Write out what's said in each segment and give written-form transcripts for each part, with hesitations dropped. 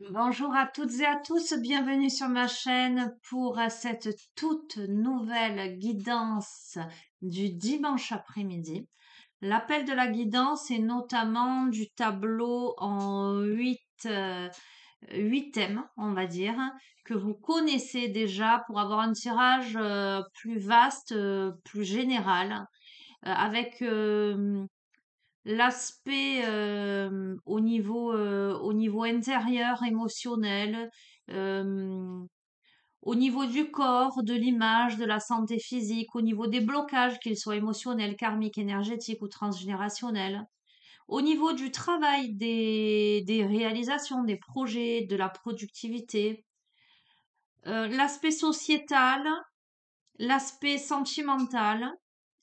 Bonjour à toutes et à tous, bienvenue sur ma chaîne pour cette toute nouvelle guidance du dimanche après-midi. L'appel de la guidance est notamment du tableau en huit thèmes, on va dire, que vous connaissez déjà pour avoir un tirage plus vaste, plus général, avec l'aspect au niveau intérieur, émotionnel, euh, au niveau du corps, de l'image, de la santé physique, au niveau des blocages, qu'ils soient émotionnels, karmiques, énergétiques ou transgénérationnels, au niveau du travail, des réalisations, des projets, de la productivité, l'aspect sociétal, l'aspect sentimental,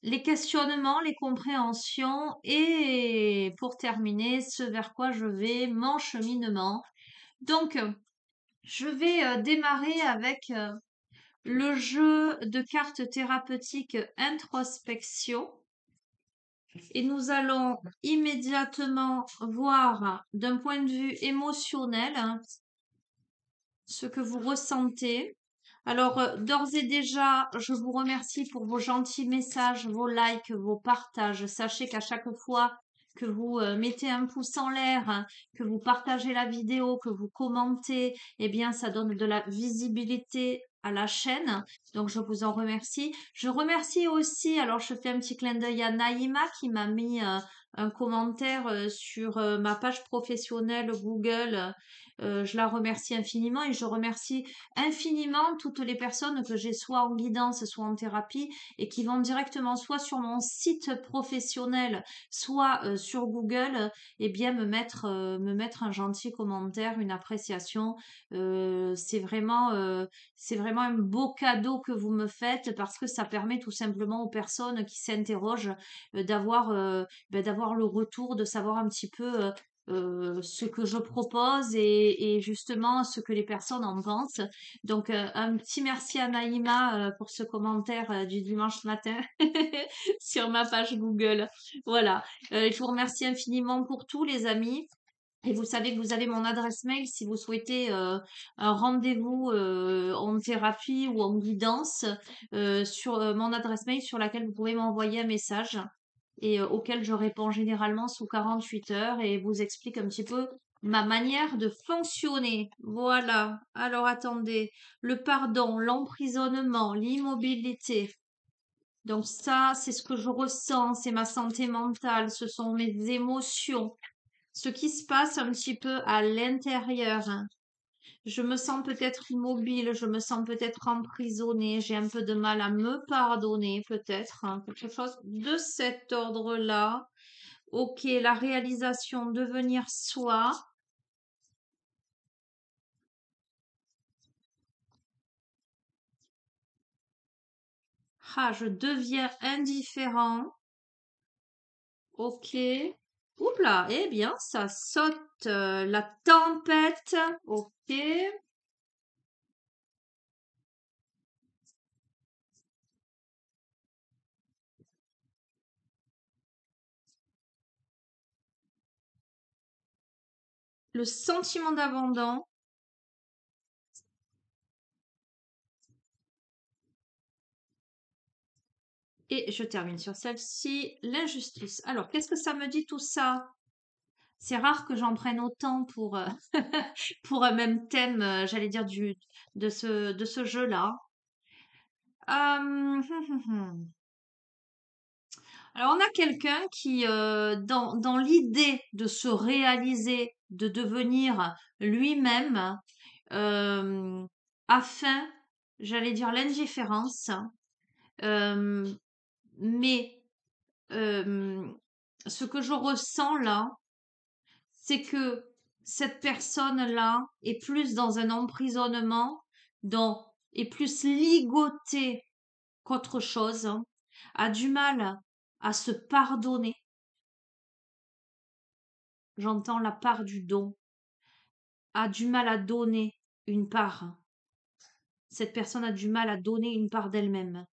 les questionnements, les compréhensions et pour terminer, ce vers quoi je vais, mon cheminement. Donc, je vais démarrer avec le jeu de cartes thérapeutiques introspection et nous allons immédiatement voir d'un point de vue émotionnel ce que vous ressentez. Alors, d'ores et déjà, je vous remercie pour vos gentils messages, vos likes, vos partages. Sachez qu'à chaque fois que vous mettez un pouce en l'air, hein, que vous partagez la vidéo, que vous commentez, eh bien, ça donne de la visibilité à la chaîne. Donc, je vous en remercie. Je remercie aussi, alors je fais un petit clin d'œil à Naïma qui m'a mis un commentaire sur ma page professionnelle Google. Je la remercie infiniment et je remercie infiniment toutes les personnes que j'ai soit en guidance, soit en thérapie et qui vont directement soit sur mon site professionnel, soit sur Google, et bien me mettre un gentil commentaire, une appréciation. C'est vraiment un beau cadeau que vous me faites parce que ça permet tout simplement aux personnes qui s'interrogent d'avoir le retour, de savoir un petit peu ce que je propose et justement ce que les personnes en pensent. Donc, un petit merci à Naïma pour ce commentaire du dimanche matin sur ma page Google. Voilà. Je vous remercie infiniment pour tout, les amis. Et vous savez que vous avez mon adresse mail si vous souhaitez un rendez-vous en thérapie ou en guidance sur mon adresse mail sur laquelle vous pouvez m'envoyer un message et auquel je réponds généralement sous 48 heures et vous explique un petit peu ma manière de fonctionner. Voilà. Alors attendez, le pardon, l'emprisonnement, l'immobilité. Donc ça, c'est ce que je ressens, c'est ma santé mentale, ce sont mes émotions, ce qui se passe un petit peu à l'intérieur, hein. Je me sens peut-être immobile, je me sens peut-être emprisonnée, j'ai un peu de mal à me pardonner, peut-être, hein, quelque chose de cet ordre-là. Ok, la réalisation, devenir soi. Ah, je deviens indifférent. Ok. Oups là, eh bien, ça saute la tempête. Ok. Le sentiment d'abandon. Et je termine sur celle-ci, l'injustice. Alors, qu'est-ce que ça me dit tout ça? C'est rare que j'en prenne autant pour, pour un même thème, j'allais dire, de ce jeu-là. Alors, on a quelqu'un qui, dans l'idée de se réaliser, de devenir lui-même, euh, a faim, j'allais dire, l'indifférence. Euh, mais euh, ce que je ressens là, c'est que cette personne-là est plus dans un emprisonnement, est plus ligotée qu'autre chose, hein, a du mal à se pardonner. J'entends la part du don, a du mal à donner une part. Cette personne a du mal à donner une part d'elle-même.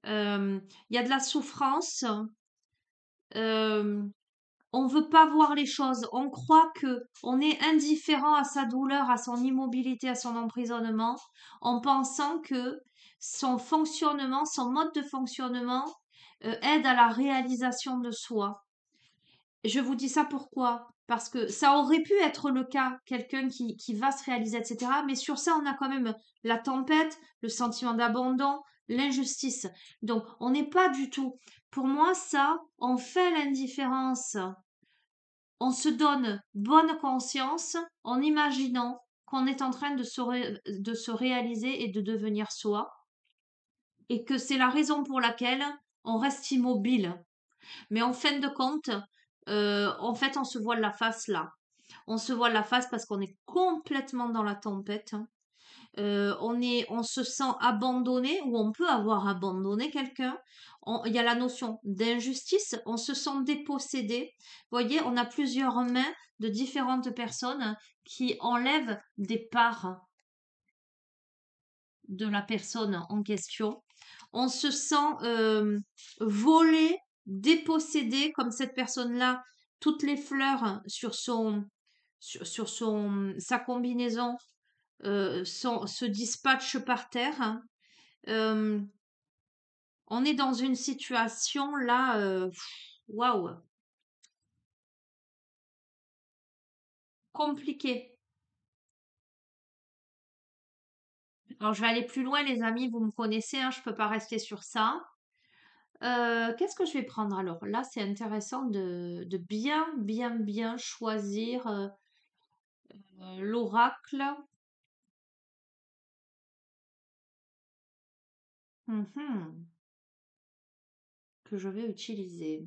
Il y a de la souffrance, euh, on veut pas voir les choses. On croit que on est indifférent à sa douleur, à son immobilité, à son emprisonnement, en pensant que son fonctionnement, son mode de fonctionnement, aide à la réalisation de soi. Je vous dis ça pourquoi? Parce que ça aurait pu être le cas, quelqu'un qui va se réaliser, etc. Mais sur ça, on a quand même la tempête, le sentiment d'abandon, l'injustice. Donc, on n'est pas du tout. Pour moi, ça, on fait l'indifférence. On se donne bonne conscience en imaginant qu'on est en train de se réaliser et de devenir soi, et que c'est la raison pour laquelle on reste immobile. Mais en fin de compte, en fait, on se voile la face là. On se voile la face parce qu'on est complètement dans la tempête. On se sent abandonné ou on peut avoir abandonné quelqu'un. Il y a la notion d'injustice, on se sent dépossédé. Vous voyez, on a plusieurs mains de différentes personnes qui enlèvent des parts de la personne en question. On se sent volé, dépossédé, comme cette personne-là, toutes les fleurs sur sa combinaison se dispatchent par terre. Euh, on est dans une situation là, waouh, compliquée. Alors je vais aller plus loin, les amis, vous me connaissez, hein, je peux pas rester sur ça. Qu'est-ce que je vais prendre alors? Là, c'est intéressant de bien, bien, bien choisir l'oracle. Mhm, que je vais utiliser.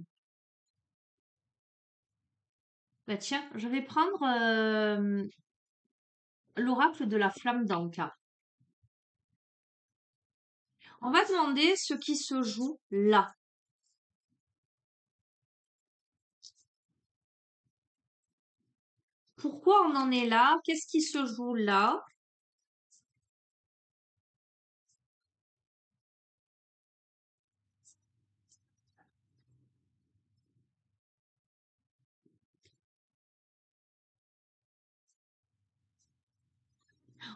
Bah tiens, je vais prendre l'oracle de la flamme d'Anka. On va demander ce qui se joue là. Pourquoi on en est là? Qu'est-ce qui se joue là?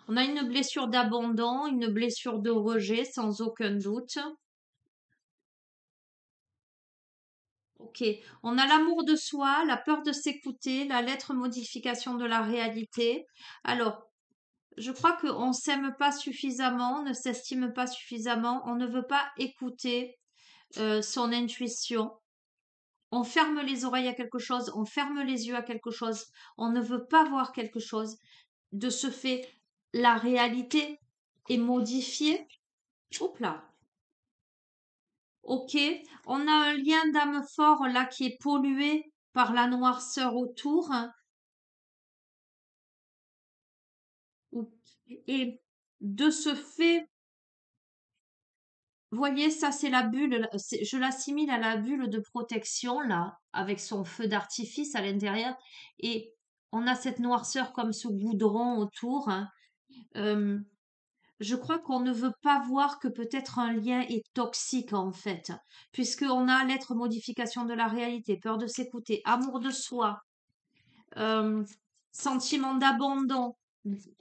On a une blessure d'abandon, une blessure de rejet, sans aucun doute. Ok. On a l'amour de soi, la peur de s'écouter, la lettre modification de la réalité. Alors, je crois qu'on ne s'aime pas suffisamment, on ne s'estime pas suffisamment, on ne veut pas écouter son intuition. On ferme les oreilles à quelque chose, on ferme les yeux à quelque chose, on ne veut pas voir quelque chose. De ce fait, la réalité est modifiée. Hop là. Ok, on a un lien d'âme fort là qui est pollué par la noirceur autour. Et de ce fait, voyez, ça c'est la bulle, je l'assimile à la bulle de protection là, avec son feu d'artifice à l'intérieur. Et on a cette noirceur comme ce goudron autour, hein. Euh, je crois qu'on ne veut pas voir que peut-être un lien est toxique en fait, puisqu'on a l'être modification de la réalité, peur de s'écouter, amour de soi, euh, sentiment d'abandon,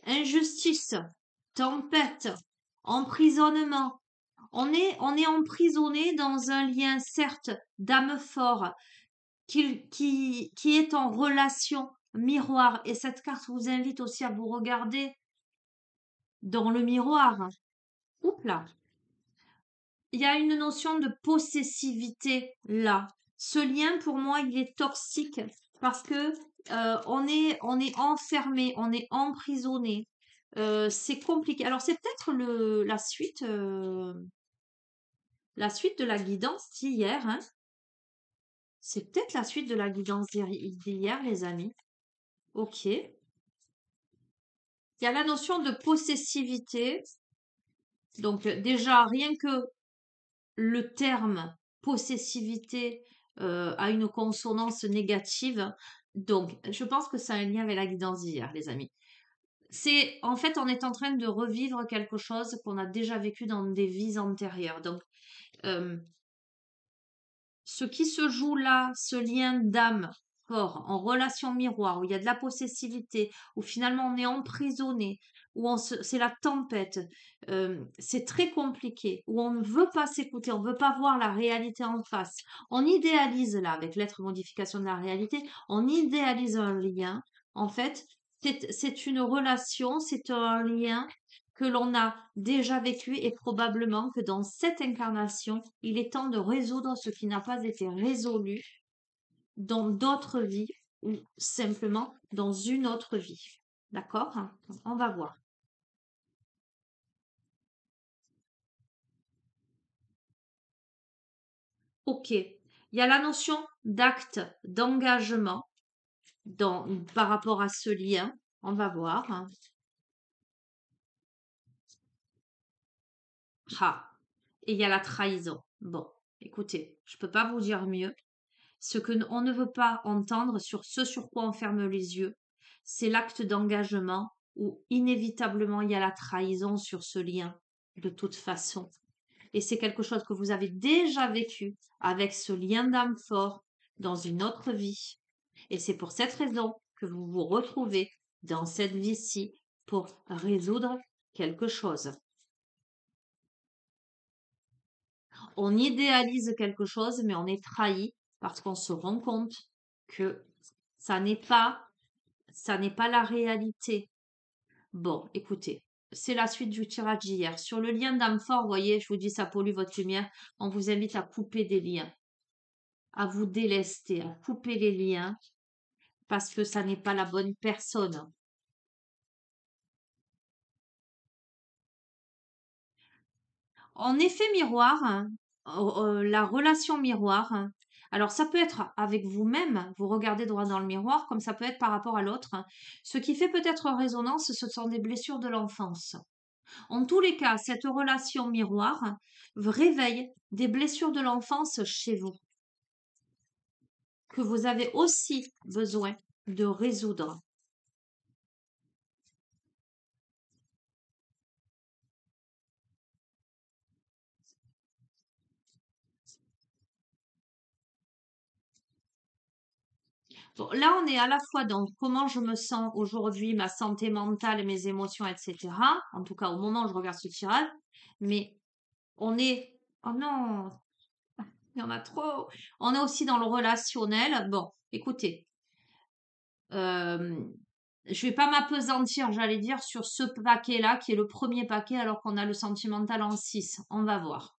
injustice, tempête, emprisonnement. On est emprisonné dans un lien, certes, d'âme fort, qui est en relation miroir. Et cette carte vous invite aussi à vous regarder dans le miroir. Oups là. Il y a une notion de possessivité là. Ce lien, pour moi, il est toxique parce que on est enfermé, on est emprisonné. C'est compliqué. Alors, c'est peut-être la suite de la guidance d'hier, hein. C'est peut-être la suite de la guidance d'hier, les amis. Ok. Il y a la notion de possessivité. Donc, déjà, rien que le terme possessivité a une consonance négative. Donc, je pense que ça a un lien avec la guidance d'hier, les amis. C'est, en fait, on est en train de revivre quelque chose qu'on a déjà vécu dans des vies antérieures. Donc, euh, ce qui se joue là, ce lien d'âme corps en relation miroir, où il y a de la possessivité, où finalement on est emprisonné, où c'est la tempête, c'est très compliqué, où on ne veut pas s'écouter, on ne veut pas voir la réalité en face. On idéalise là, avec l'être modification de la réalité, on idéalise un lien. En fait, c'est une relation, c'est un lien que l'on a déjà vécu et probablement que dans cette incarnation, il est temps de résoudre ce qui n'a pas été résolu dans d'autres vies ou simplement dans une autre vie. D'accord? On va voir. Ok. Il y a la notion d'acte, d'engagement par rapport à ce lien. On va voir. Ah. Et il y a la trahison. Bon, écoutez, je ne peux pas vous dire mieux. Ce que on ne veut pas entendre sur ce sur quoi on ferme les yeux, c'est l'acte d'engagement où inévitablement il y a la trahison sur ce lien, de toute façon. Et c'est quelque chose que vous avez déjà vécu avec ce lien d'âme fort dans une autre vie. Et c'est pour cette raison que vous vous retrouvez dans cette vie-ci pour résoudre quelque chose. On idéalise quelque chose, mais on est trahi parce qu'on se rend compte que ça n'est pas, ça n'est pas la réalité. Bon, écoutez, c'est la suite du tirage d'hier. Sur le lien d'âme fort, vous voyez, je vous dis, ça pollue votre lumière. On vous invite à couper des liens, à vous délester, à couper les liens parce que ça n'est pas la bonne personne. En effet miroir, hein, la relation miroir, hein, alors ça peut être avec vous-même, vous regardez droit dans le miroir, comme ça peut être par rapport à l'autre. Ce qui fait peut-être résonance, ce sont des blessures de l'enfance. En tous les cas, cette relation miroir réveille des blessures de l'enfance chez vous, que vous avez aussi besoin de résoudre. Bon, là, on est à la fois dans comment je me sens aujourd'hui, ma santé mentale, mes émotions, etc. En tout cas, au moment où je regarde ce tirage. Mais on est... Oh non, il y en a trop. On est aussi dans le relationnel. Bon, écoutez, je vais pas m'appesantir, j'allais dire, sur ce paquet-là, qui est le premier paquet, alors qu'on a le sentimental en 6. On va voir.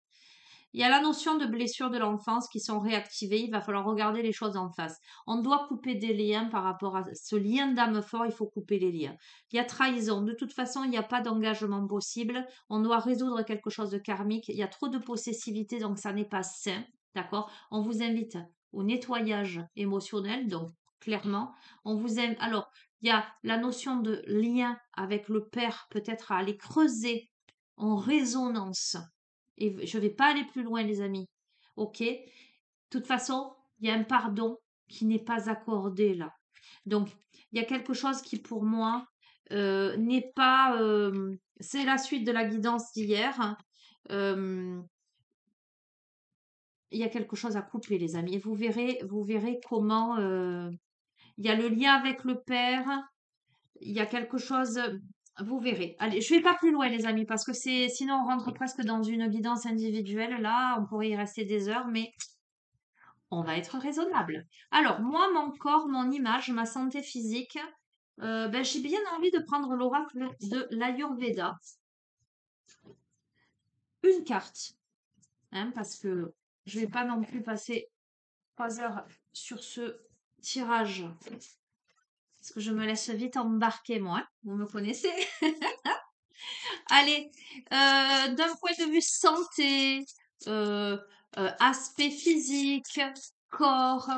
Il y a la notion de blessures de l'enfance qui sont réactivées. Il va falloir regarder les choses en face. On doit couper des liens par rapport à ce lien d'âme fort. Il faut couper les liens. Il y a trahison. De toute façon, il n'y a pas d'engagement possible. On doit résoudre quelque chose de karmique. Il y a trop de possessivité, donc ça n'est pas sain. D'accord? On vous invite au nettoyage émotionnel. Donc, clairement, on vous aime. Alors, il y a la notion de lien avec le père, peut-être à aller creuser en résonance et je ne vais pas aller plus loin, les amis. OK? De toute façon, il y a un pardon qui n'est pas accordé là. Donc, il y a quelque chose qui, pour moi, n'est pas. C'est la suite de la guidance d'hier. Euh, il y a quelque chose à couper, les amis. Et vous verrez comment. Il y a le lien avec le père. Il y a quelque chose. Vous verrez. Allez, je vais pas plus loin, les amis, parce que sinon on rentre presque dans une guidance individuelle. Là, on pourrait y rester des heures, mais on va être raisonnable. Alors, moi, mon corps, mon image, ma santé physique, ben, j'ai bien envie de prendre l'oracle de l'Ayurveda. Une carte, hein, parce que je vais pas non plus passer 3 heures sur ce tirage, parce que je me laisse vite embarquer, moi. Hein, vous me connaissez. Allez, d'un point de vue santé, euh, aspect physique, corps.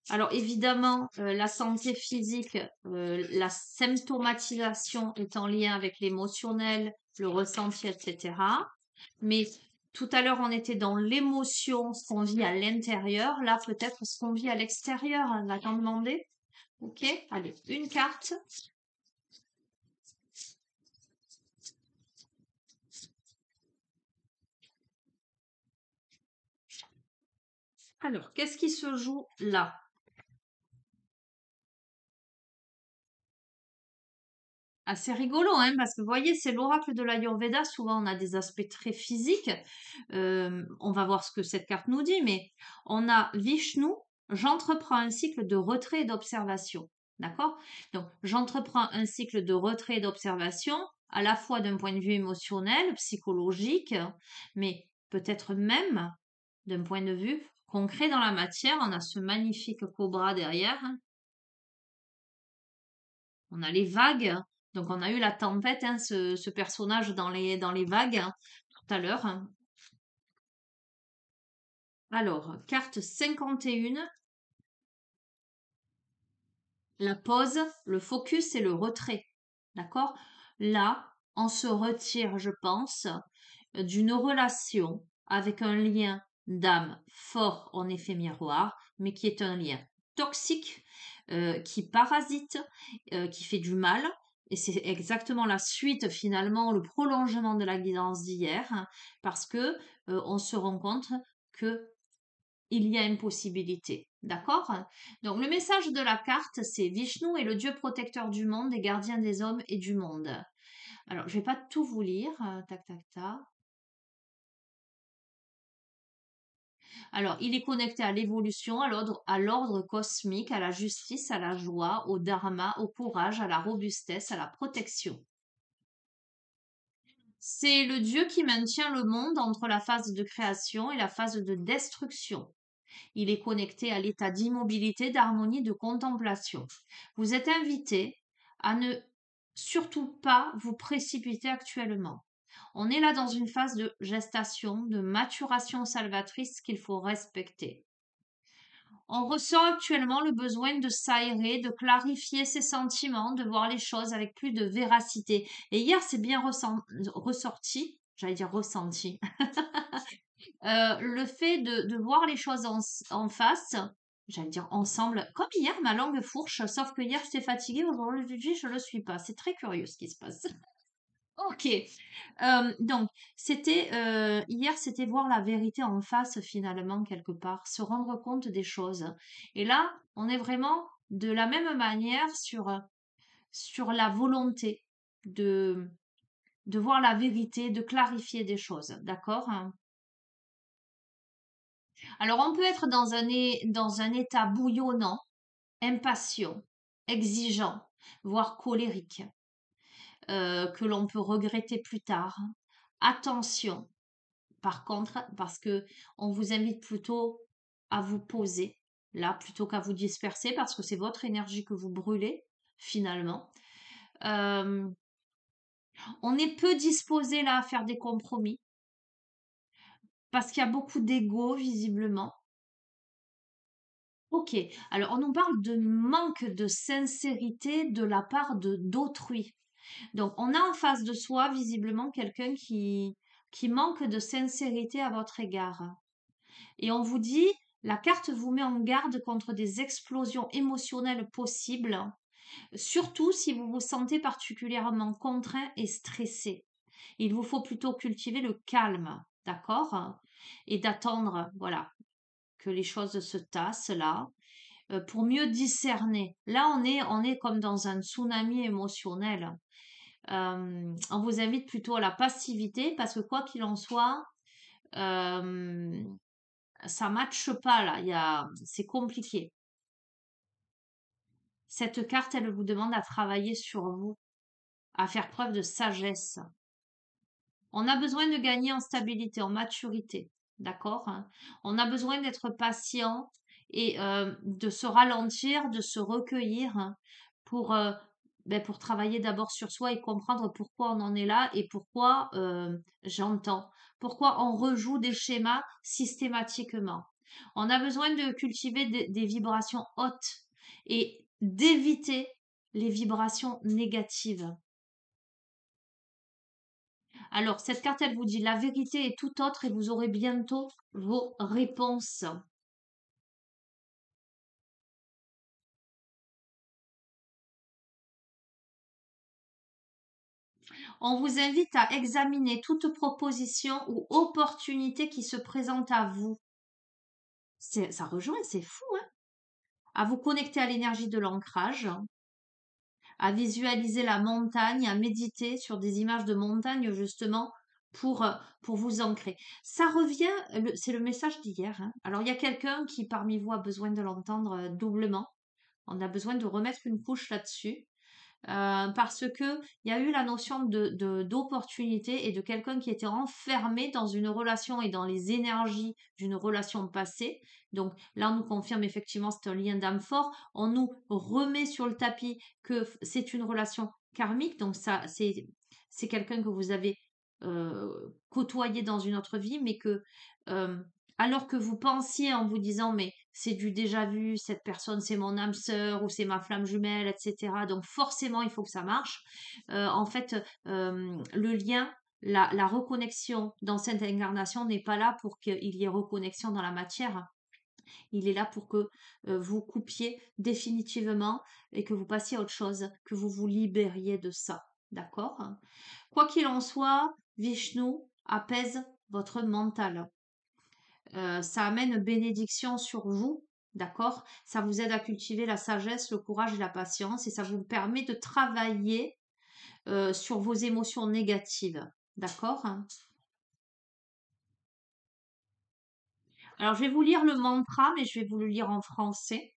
Alors évidemment, la santé physique, la symptomatisation est en lien avec l'émotionnel, le ressenti, etc. Mais tout à l'heure, on était dans l'émotion, ce qu'on vit à l'intérieur. Là, peut-être ce qu'on vit à l'extérieur. On va t'en demander. Ok, allez, une carte. Alors, qu'est-ce qui se joue là? assez rigolo, hein, parce que vous voyez, c'est l'oracle de l'Ayurveda. Souvent, on a des aspects très physiques. On va voir ce que cette carte nous dit, mais on a Vishnu, j'entreprends un cycle de retrait et d'observation. D'accord? Donc, j'entreprends un cycle de retrait et d'observation, à la fois d'un point de vue émotionnel, psychologique, mais peut-être même d'un point de vue concret dans la matière. On a ce magnifique cobra derrière, hein. On a les vagues. Donc, on a eu la tempête, hein, ce personnage dans les vagues, hein, tout à l'heure, hein. Alors, carte 51, la pause, le focus et le retrait. D'accord? Là, on se retire, je pense, d'une relation avec un lien d'âme fort en effet miroir, mais qui est un lien toxique, qui parasite, qui fait du mal. Et c'est exactement la suite finalement, le prolongement de la guidance d'hier, hein, parce que on se rend compte que il y a une possibilité. D'accord? Donc le message de la carte, c'est Vishnu est le dieu protecteur du monde et gardien des hommes et du monde. Alors, je vais pas tout vous lire. Tac, tac, tac. Alors, il est connecté à l'évolution, à l'ordre cosmique, à la justice, à la joie, au dharma, au courage, à la robustesse, à la protection. C'est le Dieu qui maintient le monde entre la phase de création et la phase de destruction. Il est connecté à l'état d'immobilité, d'harmonie, de contemplation. Vous êtes invité à ne surtout pas vous précipiter actuellement. On est là dans une phase de gestation, de maturation salvatrice qu'il faut respecter. On ressent actuellement le besoin de s'aérer, de clarifier ses sentiments, de voir les choses avec plus de véracité. Et hier, c'est bien ressorti, j'allais dire ressenti, le fait de voir les choses en face, j'allais dire ensemble, comme hier, ma langue fourche, sauf que hier j'étais fatiguée, aujourd'hui je ne le suis pas. C'est très curieux ce qui se passe. Ok. Donc, hier, c'était voir la vérité en face finalement, quelque part, se rendre compte des choses. Et là, on est vraiment de la même manière sur la volonté de, de voir la vérité, de clarifier des choses. D'accord? Alors, on peut être dans un état bouillonnant, impatient, exigeant, voire colérique, que l'on peut regretter plus tard. Attention, par contre, parce que on vous invite plutôt à vous poser là, plutôt qu'à vous disperser, parce que c'est votre énergie que vous brûlez, finalement. Euh, on est peu disposé là à faire des compromis, parce qu'il y a beaucoup d'ego, visiblement. Ok, alors on nous parle de manque de sincérité de la part de d'autrui. Donc on a en face de soi visiblement quelqu'un qui manque de sincérité à votre égard. Et on vous dit, la carte vous met en garde contre des explosions émotionnelles possibles, surtout si vous vous sentez particulièrement contraint et stressé. Il vous faut plutôt cultiver le calme, d'accord? Et d'attendre, voilà, que les choses se tassent là, pour mieux discerner. Là, on est comme dans un tsunami émotionnel. On vous invite plutôt à la passivité parce que quoi qu'il en soit, euh, ça matche pas là. C'est compliqué. Cette carte, elle vous demande à travailler sur vous, à faire preuve de sagesse. On a besoin de gagner en stabilité, en maturité, d'accord, hein. On a besoin d'être patient et de se ralentir, de se recueillir, hein, pour, pour travailler d'abord sur soi et comprendre pourquoi on en est là et pourquoi j'entends, pourquoi on rejoue des schémas systématiquement. On a besoin de cultiver des vibrations hautes et d'éviter les vibrations négatives. Alors, cette carte, elle vous dit la vérité est tout autre et vous aurez bientôt vos réponses. On vous invite à examiner toute proposition ou opportunité qui se présente à vous. Ça rejoint, c'est fou, hein? À vous connecter à l'énergie de l'ancrage, à visualiser la montagne, à méditer sur des images de montagne justement pour vous ancrer. Ça revient, c'est le message d'hier, hein. Alors il y a quelqu'un qui parmi vous a besoin de l'entendre doublement. On a besoin de remettre une couche là-dessus. Parce que il y a eu la notion d'opportunité et de quelqu'un qui était enfermé dans une relation et dans les énergies d'une relation passée. Donc là, on nous confirme effectivement c'est un lien d'âme fort. On nous remet sur le tapis que c'est une relation karmique. Donc ça, c'est quelqu'un que vous avez côtoyé dans une autre vie, mais que euh, alors que vous pensiez en vous disant mais c'est du déjà vu, cette personne c'est mon âme sœur ou c'est ma flamme jumelle, etc. Donc forcément il faut que ça marche. En fait, le lien, la reconnexion dans cette incarnation n'est pas là pour qu'il y ait reconnexion dans la matière. Il est là pour que vous coupiez définitivement et que vous passiez à autre chose, que vous vous libériez de ça. D'accord? Quoi qu'il en soit, Vishnu apaise votre mental. Ça amène bénédiction sur vous, d'accord? Ça vous aide à cultiver la sagesse, le courage et la patience et ça vous permet de travailler sur vos émotions négatives, d'accord? Alors, je vais vous lire le mantra, mais je vais vous le lire en français.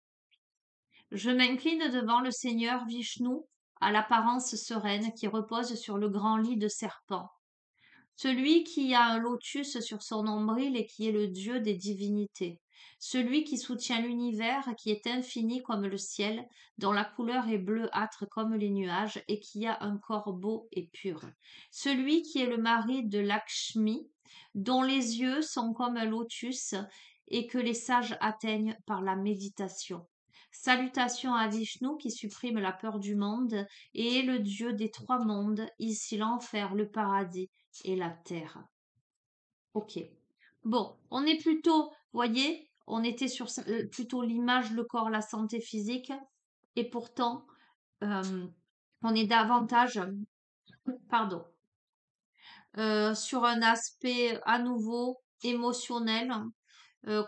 Je m'incline devant le Seigneur Vishnu à l'apparence sereine qui repose sur le grand lit de serpent. Celui qui a un lotus sur son nombril et qui est le Dieu des divinités. Celui qui soutient l'univers, qui est infini comme le ciel, dont la couleur est bleuâtre comme les nuages et qui a un corps beau et pur. Celui qui est le mari de Lakshmi, dont les yeux sont comme un lotus et que les sages atteignent par la méditation. Salutations à Vishnu qui supprime la peur du monde et est le Dieu des trois mondes, ici l'enfer, le paradis et la terre. Ok. Bon, on est plutôt, voyez, on était sur plutôt l'image, le corps, la santé physique, et pourtant, euh, on est davantage, pardon, sur un aspect à nouveau émotionnel.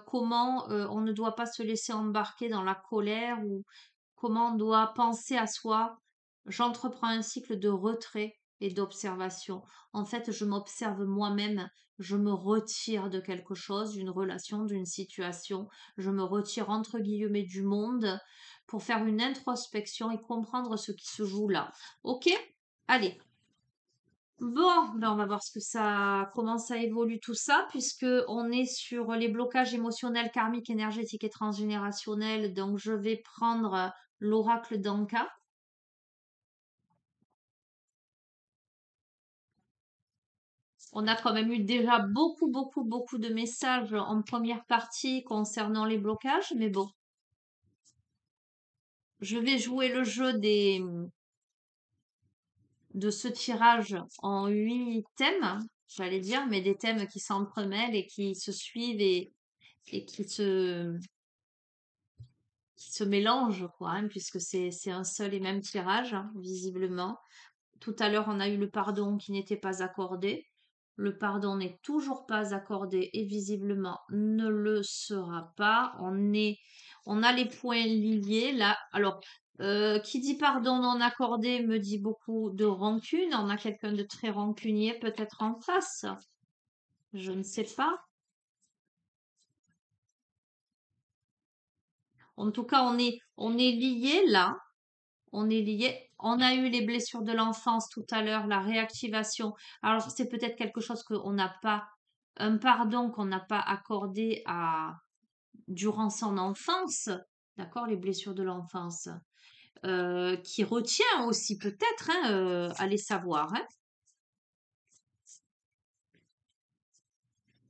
Comment on ne doit pas se laisser embarquer dans la colère ou comment on doit penser à soi. J'entreprends un cycle de retrait et d'observation. En fait, je m'observe moi-même, je me retire de quelque chose, d'une relation, d'une situation, je me retire entre guillemets du monde pour faire une introspection et comprendre ce qui se joue là. Ok? Allez. Bon, ben on va voir ce que ça, comment ça évolue tout ça, puisque on est sur les blocages émotionnels, karmiques, énergétiques et transgénérationnels. Donc, je vais prendre l'oracle d'Anka. On a quand même eu déjà beaucoup de messages en première partie concernant les blocages, mais bon, je vais jouer le jeu de ce tirage en 8 thèmes, j'allais dire, mais des thèmes qui s'entremêlent et qui se suivent et qui se mélangent, quoi, hein, puisque c'est un seul et même tirage, hein, visiblement. Tout à l'heure, on a eu le pardon qui n'était pas accordé. Le pardon n'est toujours pas accordé et visiblement ne le sera pas. On a les points liés là. Alors, qui dit pardon non accordé me dit beaucoup de rancune. On a quelqu'un de très rancunier peut-être en face. Je ne sais pas. En tout cas, on est liés là. On est liés. On a eu les blessures de l'enfance tout à l'heure, la réactivation. Alors, c'est peut-être quelque chose qu'on n'a pas, un pardon qu'on n'a pas accordé durant son enfance. D'accord, les blessures de l'enfance. Qui retient aussi peut-être, hein, allez savoir, hein.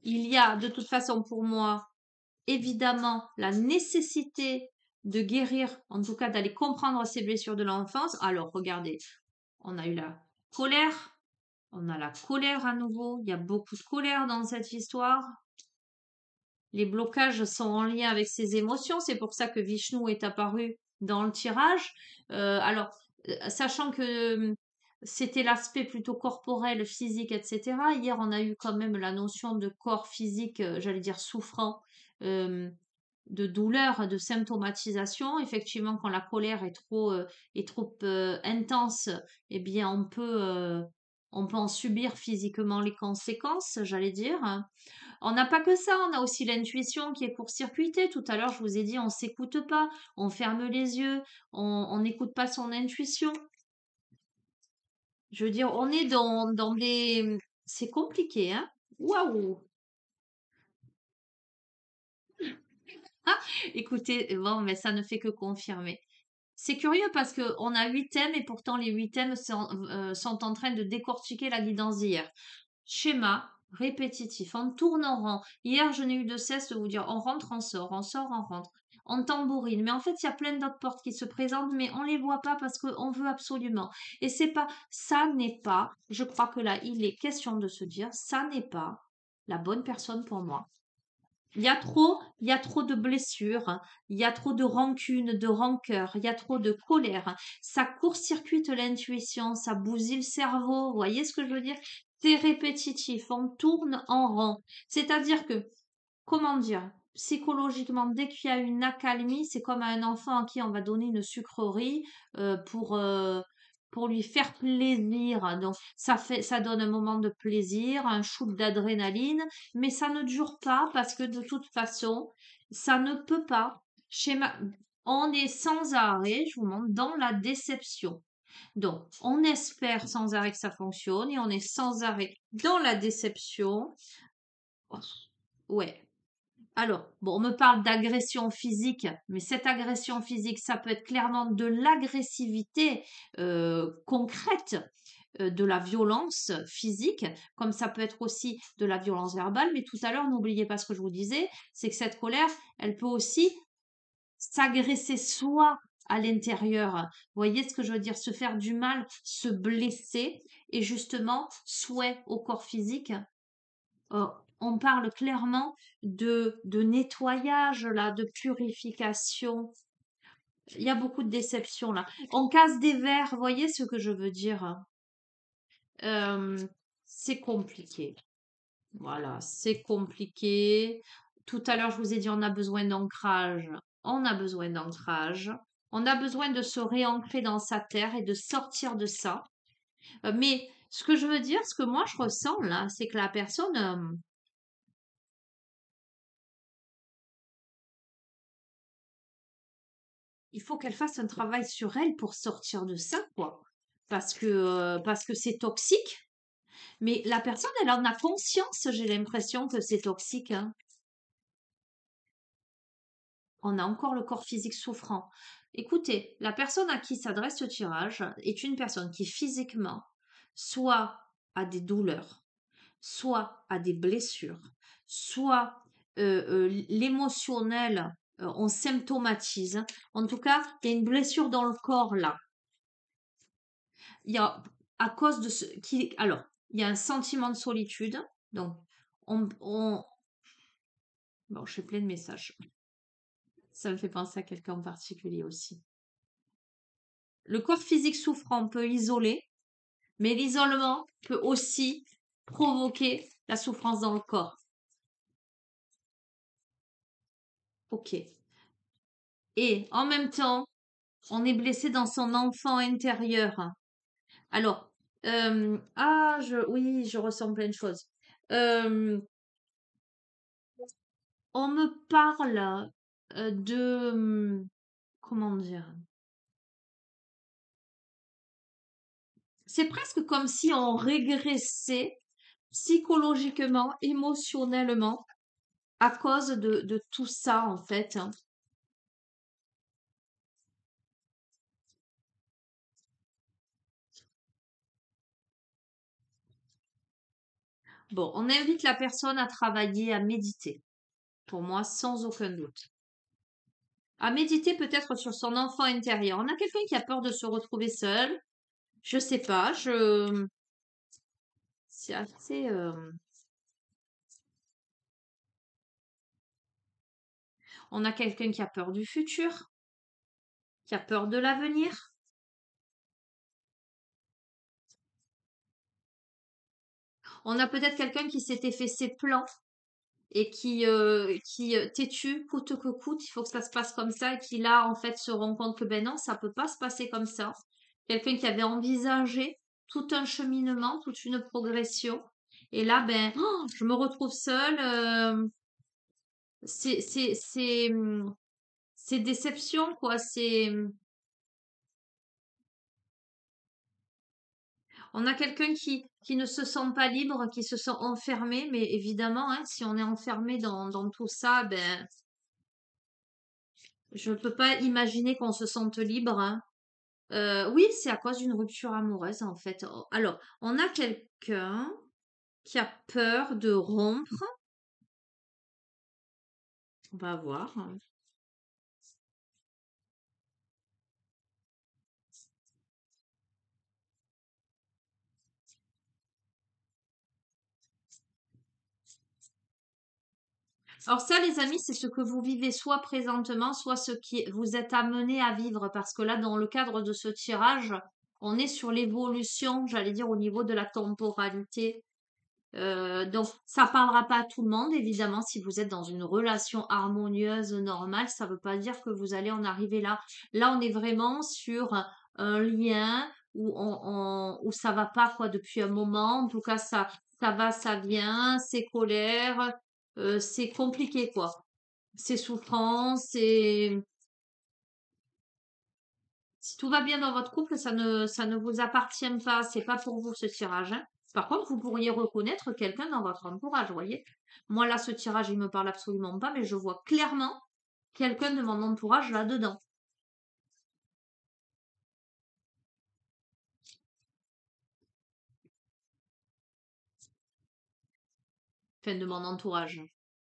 Il y a de toute façon pour moi évidemment la nécessité de guérir, en tout cas d'aller comprendre ces blessures de l'enfance. Alors regardez, on a eu la colère, on a la colère à nouveau, il y a beaucoup de colère dans cette histoire. Les blocages sont en lien avec ces émotions, c'est pour ça que Vishnu est apparu dans le tirage. Alors, sachant que c'était l'aspect plutôt corporel, physique, etc. Hier, on a eu quand même la notion de corps physique, j'allais dire souffrant, euh, de douleur, de symptomatisation. Effectivement, quand la colère est trop intense, eh bien, on peut en subir physiquement les conséquences, j'allais dire. On n'a pas que ça, on a aussi l'intuition qui est court-circuitée. Tout à l'heure, je vous ai dit, on s'écoute pas, on ferme les yeux, on n'écoute pas son intuition. Je veux dire, on est dans des... C'est compliqué, hein? Waouh! Ah, écoutez, bon, mais ça ne fait que confirmer. C'est curieux parce que on a 8 thèmes et pourtant les 8 thèmes sont en train de décortiquer la guidance d'hier. Schéma répétitif, on tourne en rond. Hier, je n'ai eu de cesse de vous dire on rentre, on sort, on rentre. On tambourine. Mais en fait, il y a plein d'autres portes qui se présentent, mais on les voit pas parce qu'on veut absolument. Et c'est pas, ça n'est pas, je crois que là, il est question de se dire, ça n'est pas la bonne personne pour moi. Il y a trop de blessures, hein. Il y a trop de rancune, de rancœur, il y a trop de colère, hein. Ça court-circuite l'intuition, ça bousille le cerveau. Vous voyez ce que je veux dire? C'est répétitif, on tourne en rond. C'est-à-dire que, comment dire, psychologiquement, dès qu'il y a une accalmie, c'est comme à un enfant à qui on va donner une sucrerie euh, pour, euh, pour lui faire plaisir. Donc, ça donne un moment de plaisir, un shoot d'adrénaline, mais ça ne dure pas parce que de toute façon, ça ne peut pas. Schéma, on est sans arrêt, je vous montre, dans la déception. Donc, on espère sans arrêt que ça fonctionne et on est sans arrêt dans la déception. Ouais. Alors, bon, on me parle d'agression physique, mais cette agression physique, ça peut être clairement de l'agressivité concrète, de la violence physique, comme ça peut être aussi de la violence verbale. Mais tout à l'heure, n'oubliez pas ce que je vous disais, c'est que cette colère, elle peut aussi s'agresser soi à l'intérieur. Vous voyez ce que je veux dire? Se faire du mal, se blesser, et justement, souhait au corps physique. euh, on parle clairement de nettoyage, là, de purification. Il y a beaucoup de déception là. On casse des verres, vous voyez ce que je veux dire? Euh, c'est compliqué. Voilà, c'est compliqué. Tout à l'heure, je vous ai dit, on a besoin d'ancrage. On a besoin d'ancrage. On a besoin de se réancrer dans sa terre et de sortir de ça. Mais ce que je veux dire, ce que moi je ressens là, c'est que la personne, il faut qu'elle fasse un travail sur elle pour sortir de ça, quoi. Parce que c'est toxique. Mais la personne, elle en a conscience, j'ai l'impression que c'est toxique, hein. On a encore le corps physique souffrant. Écoutez, la personne à qui s'adresse ce tirage est une personne qui physiquement soit a des douleurs, soit a des blessures, soit l'émotionnel, on symptomatise. En tout cas, il y a une blessure dans le corps là. Il y a, à cause de ce qui, alors, il y a un sentiment de solitude. Donc, bon, je fais plein de messages. Ça me fait penser à quelqu'un en particulier aussi. Le corps physique souffrant peut isoler, mais l'isolement peut aussi provoquer la souffrance dans le corps. Ok. Et en même temps, on est blessé dans son enfant intérieur. Alors, oui, je ressens plein de choses. Euh, on me parle comment dire? C'est presque comme si on régressait psychologiquement, émotionnellement, à cause de tout ça, en fait, hein. Bon, on invite la personne à travailler, à méditer, pour moi, sans aucun doute. À méditer peut-être sur son enfant intérieur. On a quelqu'un qui a peur de se retrouver seul. Je sais pas, c'est assez. On a quelqu'un qui a peur du futur, qui a peur de l'avenir. On a peut-être quelqu'un qui s'était fait ses plans et qui têtu, coûte que coûte, il faut que ça se passe comme ça, et qui là, en fait, se rend compte que ben non, ça peut pas se passer comme ça. Quelqu'un qui avait envisagé tout un cheminement, toute une progression, et là, ben, je me retrouve seule. C'est, c'est, c'est, c'est déception, quoi. On a quelqu'un qui ne se sent pas libre, qui se sent enfermé, mais évidemment, hein, si on est enfermé dans tout ça, ben, je ne peux pas imaginer qu'on se sente libre, hein. Oui, c'est à cause d'une rupture amoureuse, en fait. Alors, on a quelqu'un qui a peur de rompre. On va voir. Alors ça, les amis, c'est ce que vous vivez soit présentement, soit ce qui vous êtes amené à vivre. Parce que là, dans le cadre de ce tirage, on est sur l'évolution, j'allais dire, au niveau de la temporalité. Donc, ça parlera pas à tout le monde, évidemment. Si vous êtes dans une relation harmonieuse, normale, ça veut pas dire que vous allez en arriver là. Là, on est vraiment sur un lien où ça va pas, quoi, depuis un moment. En tout cas, ça va, ça vient, c'est colère, c'est compliqué, quoi. C'est souffrant, c'est... Si tout va bien dans votre couple, ça ne vous appartient pas. C'est pas pour vous ce tirage, hein. Par contre, vous pourriez reconnaître quelqu'un dans votre entourage, voyez. Moi, là, ce tirage, il me parle absolument pas, mais je vois clairement quelqu'un de mon entourage là-dedans. Enfin, de mon entourage.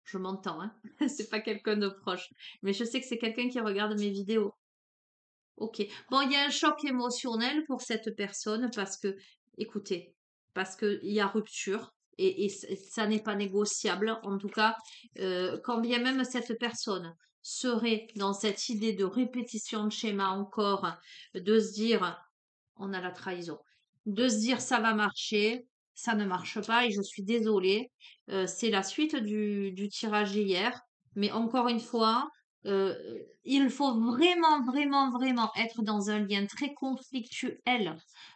Je m'entends, hein. C'est pas quelqu'un de proche. Mais je sais que c'est quelqu'un qui regarde mes vidéos. Ok. Bon, il y a un choc émotionnel pour cette personne parce que, écoutez, parce qu'il y a rupture et ça n'est pas négociable. En tout cas, quand bien même cette personne serait dans cette idée de répétition de schéma encore, de se dire, on a la trahison, de se dire ça va marcher, ça ne marche pas et je suis désolée. C'est la suite du tirage hier. Mais encore une fois, euh, il faut vraiment, vraiment, vraiment être dans un lien très conflictuel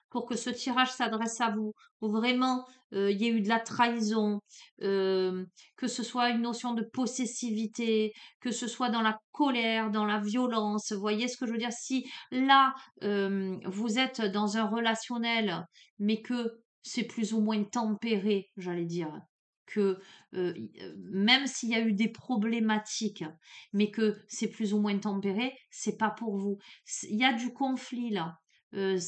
pour que ce tirage s'adresse à vous, où vraiment il y ait eu de la trahison, euh, que ce soit une notion de possessivité, que ce soit dans la colère, dans la violence. Vous voyez ce que je veux dire? Si là, vous êtes dans un relationnel, mais que c'est plus ou moins tempéré, j'allais dire, que même s'il y a eu des problématiques, mais que c'est plus ou moins tempéré, c'est pas pour vous. Il y a du conflit là. Il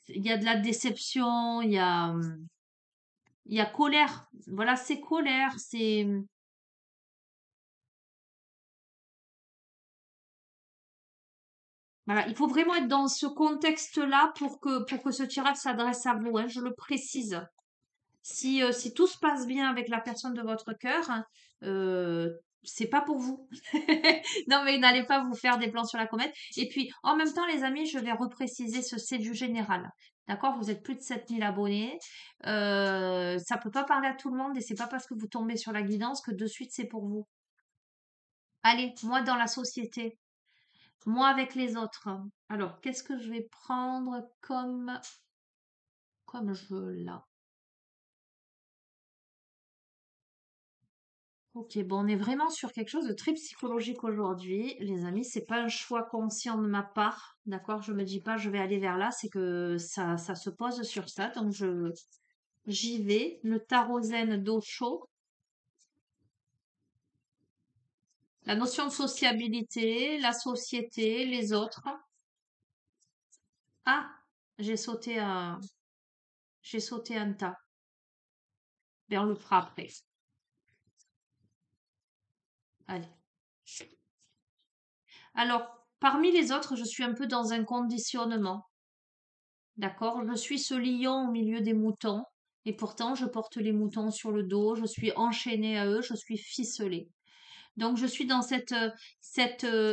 y a de la déception, il y a colère. Voilà, c'est colère, c'est voilà, il faut vraiment être dans ce contexte-là pour que ce tirage s'adresse à vous, hein, je le précise. Si tout se passe bien avec la personne de votre cœur, hein, c'est pas pour vous. Non, mais n'allez pas vous faire des plans sur la comète. Et puis, en même temps, les amis, je vais repréciser ce c'est du général. D'accord? Vous êtes plus de 7000 abonnés. Ça peut pas parler à tout le monde et c'est pas parce que vous tombez sur la guidance que de suite c'est pour vous. Allez, moi dans la société, moi avec les autres. Alors, qu'est-ce que je vais prendre comme jeu là? Ok, bon, on est vraiment sur quelque chose de très psychologique aujourd'hui, les amis. C'est pas un choix conscient de ma part, d'accord? Je me dis pas je vais aller vers là, c'est que ça se pose sur ça. Donc j'y vais. Le tarot zen d'Osho, la notion de sociabilité, la société, les autres. Ah, j'ai sauté un tas. Ben on le fera après. Allez. Alors, parmi les autres, je suis un peu dans un conditionnement. D'accord? Je suis ce lion au milieu des moutons et pourtant je porte les moutons sur le dos, je suis enchaînée à eux, je suis ficelée. Donc je suis dans cet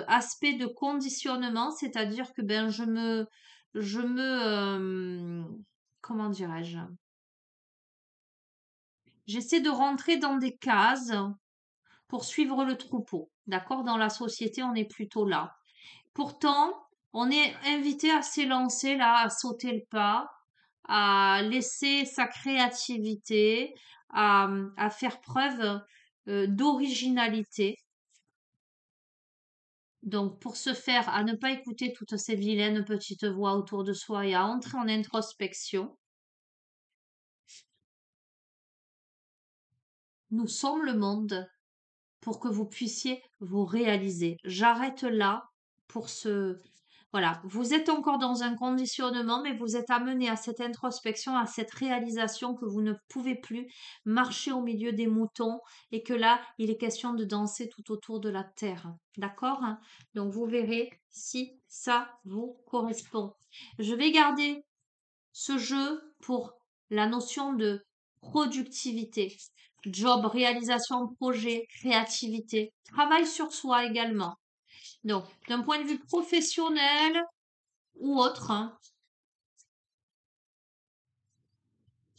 aspect de conditionnement, c'est-à-dire que ben je me comment dirais-je? J'essaie de rentrer dans des cases pour suivre le troupeau. D'accord? Dans la société, on est plutôt là. Pourtant, on est invité à s'élancer là, à sauter le pas, à laisser sa créativité, à faire preuve d'originalité. Donc, pour ce faire, à ne pas écouter toutes ces vilaines petites voix autour de soi et à entrer en introspection. Nous sommes le monde pour que vous puissiez vous réaliser. J'arrête là pour ce... Voilà, vous êtes encore dans un conditionnement, mais vous êtes amené à cette introspection, à cette réalisation que vous ne pouvez plus marcher au milieu des moutons et que là, il est question de danser tout autour de la terre. D'accord? Donc, vous verrez si ça vous correspond. Je vais garder ce jeu pour la notion de productivité. Job, réalisation de projet, créativité, travail sur soi également. Donc, d'un point de vue professionnel ou autre,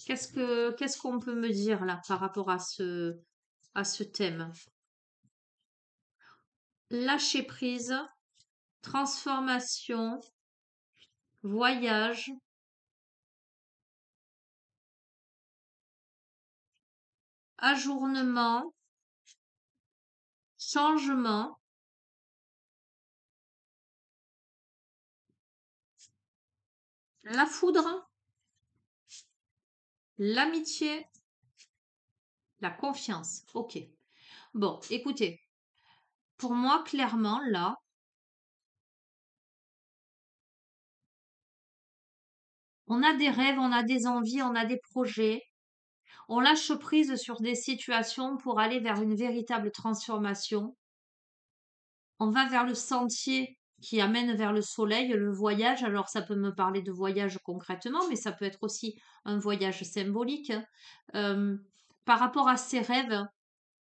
qu'est-ce qu'on peut me dire là par rapport à ce thème? Lâcher prise, transformation, voyage, ajournement, changement, la foudre, l'amitié, la confiance. Ok. Bon, écoutez, pour moi, clairement, là, on a des rêves, on a des envies, on a des projets. On lâche prise sur des situations pour aller vers une véritable transformation. On va vers le sentier qui amène vers le soleil, le voyage. Alors, ça peut me parler de voyage concrètement, mais ça peut être aussi un voyage symbolique. Euh, Par rapport à ces rêves,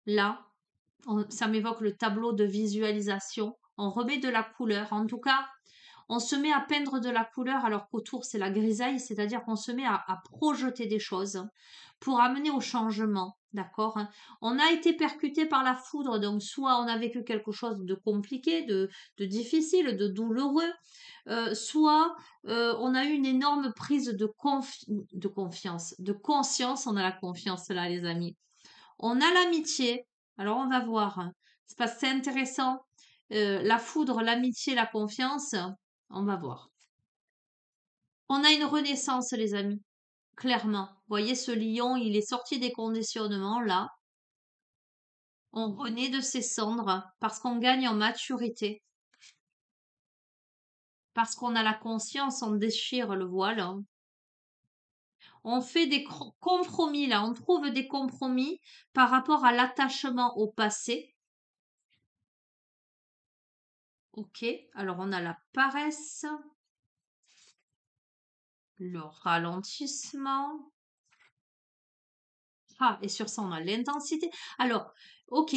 là, ça m'évoque le tableau de visualisation. On remet de la couleur. En tout cas, on se met à peindre de la couleur alors qu'autour c'est la grisaille, c'est-à-dire qu'on se met à projeter des choses pour amener au changement. D'accord? On a été percuté par la foudre, donc soit on a vécu quelque chose de compliqué, de difficile, de douloureux, soit on a eu une énorme prise de confiance, de conscience. On a la confiance là, les amis. On a l'amitié. Alors, on va voir. C'est parce que c'est intéressant. La foudre, l'amitié, la confiance. On va voir. On a une renaissance, les amis. Clairement. Vous voyez, ce lion, il est sorti des conditionnements, là. On renaît de ses cendres parce qu'on gagne en maturité. Parce qu'on a la conscience, on déchire le voile. On fait des compromis, là. On trouve des compromis par rapport à l'attachement au passé. Ok, alors on a la paresse, le ralentissement. Ah, et sur ça, on a l'intensité. Alors, ok,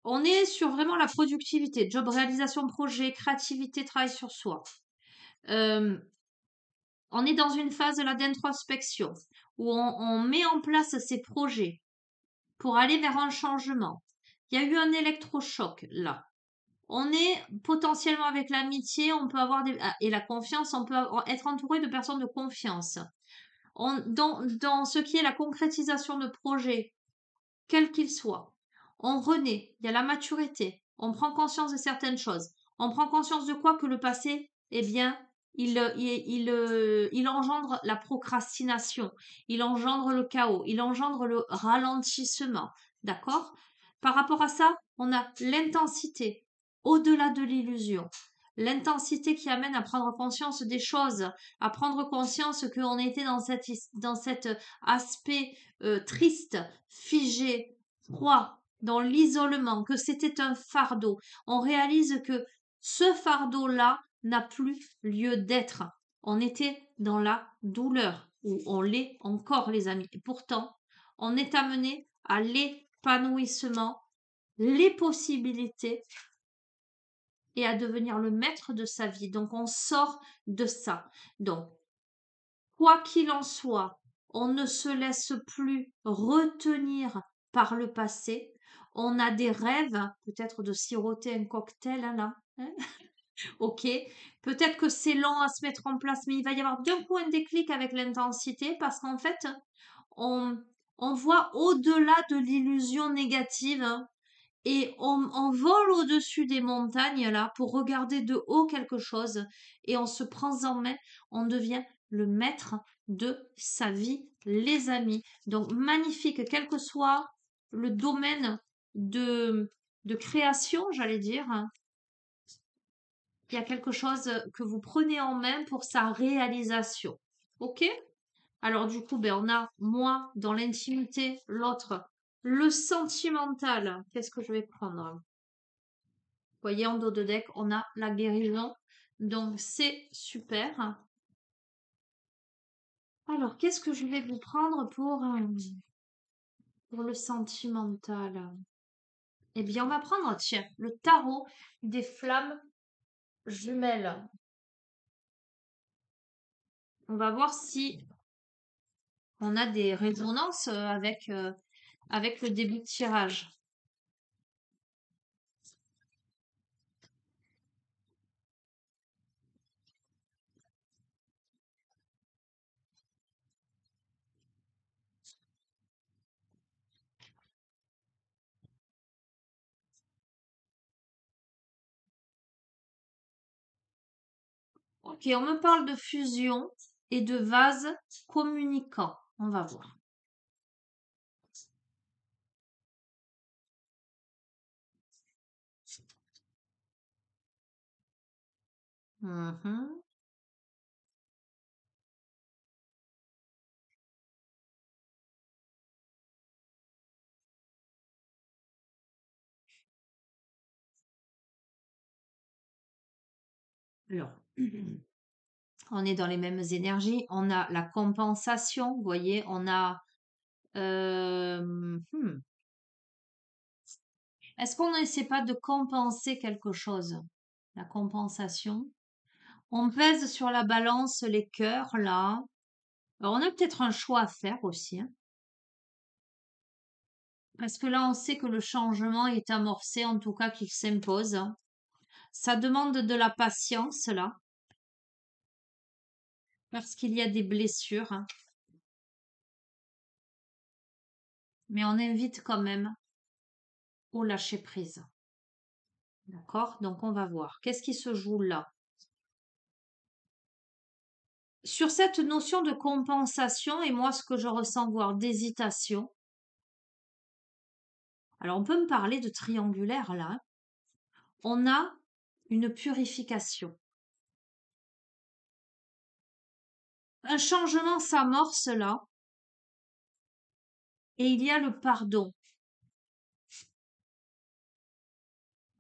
on est sur vraiment la productivité, job, réalisation, projet, créativité, travail sur soi. Euh, on est dans une phase là d'introspection où on met en place ces projets pour aller vers un changement. Il y a eu un électrochoc là. On est potentiellement avec l'amitié, on peut avoir et la confiance, on peut être entouré de personnes de confiance. Dans ce qui est la concrétisation de projets, quel qu'il soit, on renaît, il y a la maturité, on prend conscience de certaines choses. On prend conscience de quoi? Que le passé, eh bien, il engendre la procrastination, il engendre le chaos, il engendre le ralentissement. D'accord? Par rapport à ça, on a l'intensité au-delà de l'illusion. L'intensité qui amène à prendre conscience des choses, à prendre conscience qu'on était dans cet aspect triste, figé, froid, dans l'isolement, que c'était un fardeau. On réalise que ce fardeau-là n'a plus lieu d'être. On était dans la douleur, ou on l'est encore, les amis. Et pourtant, on est amené à l'épanouissement, les possibilités et à devenir le maître de sa vie. Donc, on sort de ça. Donc, quoi qu'il en soit, On ne se laisse plus retenir par le passé. On a des rêves, peut-être de siroter un cocktail, hein, là. Hein. Ok. Peut-être que c'est long à se mettre en place, mais il va y avoir d'un coup un déclic avec l'intensité parce qu'en fait, on, on voit au-delà de l'illusion négative, hein, et on vole au-dessus des montagnes là pour regarder de haut quelque chose et on se prend en main, on devient le maître de sa vie, les amis. Donc magnifique, quel que soit le domaine de création, j'allais dire, hein, il y a quelque chose que vous prenez en main pour sa réalisation. Ok? Alors du coup, ben, on a moi dans l'intimité, l'autre, le sentimental. Qu'est-ce que je vais prendre? Voyez, en dos de deck, on a la guérison. Donc, c'est super. Alors, qu'est-ce que je vais vous prendre pour le sentimental? Eh bien, on va prendre, tiens, le tarot des flammes jumelles. On va voir si on a des résonances avec le début de tirage. Ok, on me parle de fusion et de vase communicant. On va voir. Mhm. Alors, on est dans les mêmes énergies. On a la compensation, vous voyez, on a... Est-ce qu'on n'essaie pas de compenser quelque chose? La compensation. On pèse sur la balance les cœurs, là. Alors, on a peut-être un choix à faire aussi, hein, parce que là, on sait que le changement est amorcé, en tout cas qu'il s'impose, hein. Ça demande de la patience, là, parce qu'il y a des blessures, hein. Mais on invite quand même au lâcher-prise. D'accord? Donc, on va voir. Qu'est-ce qui se joue là? Sur cette notion de compensation, et moi, ce que je ressens, voire d'hésitation, alors on peut me parler de triangulaire là, hein. On a une purification. Un changement s'amorce là, et il y a le pardon.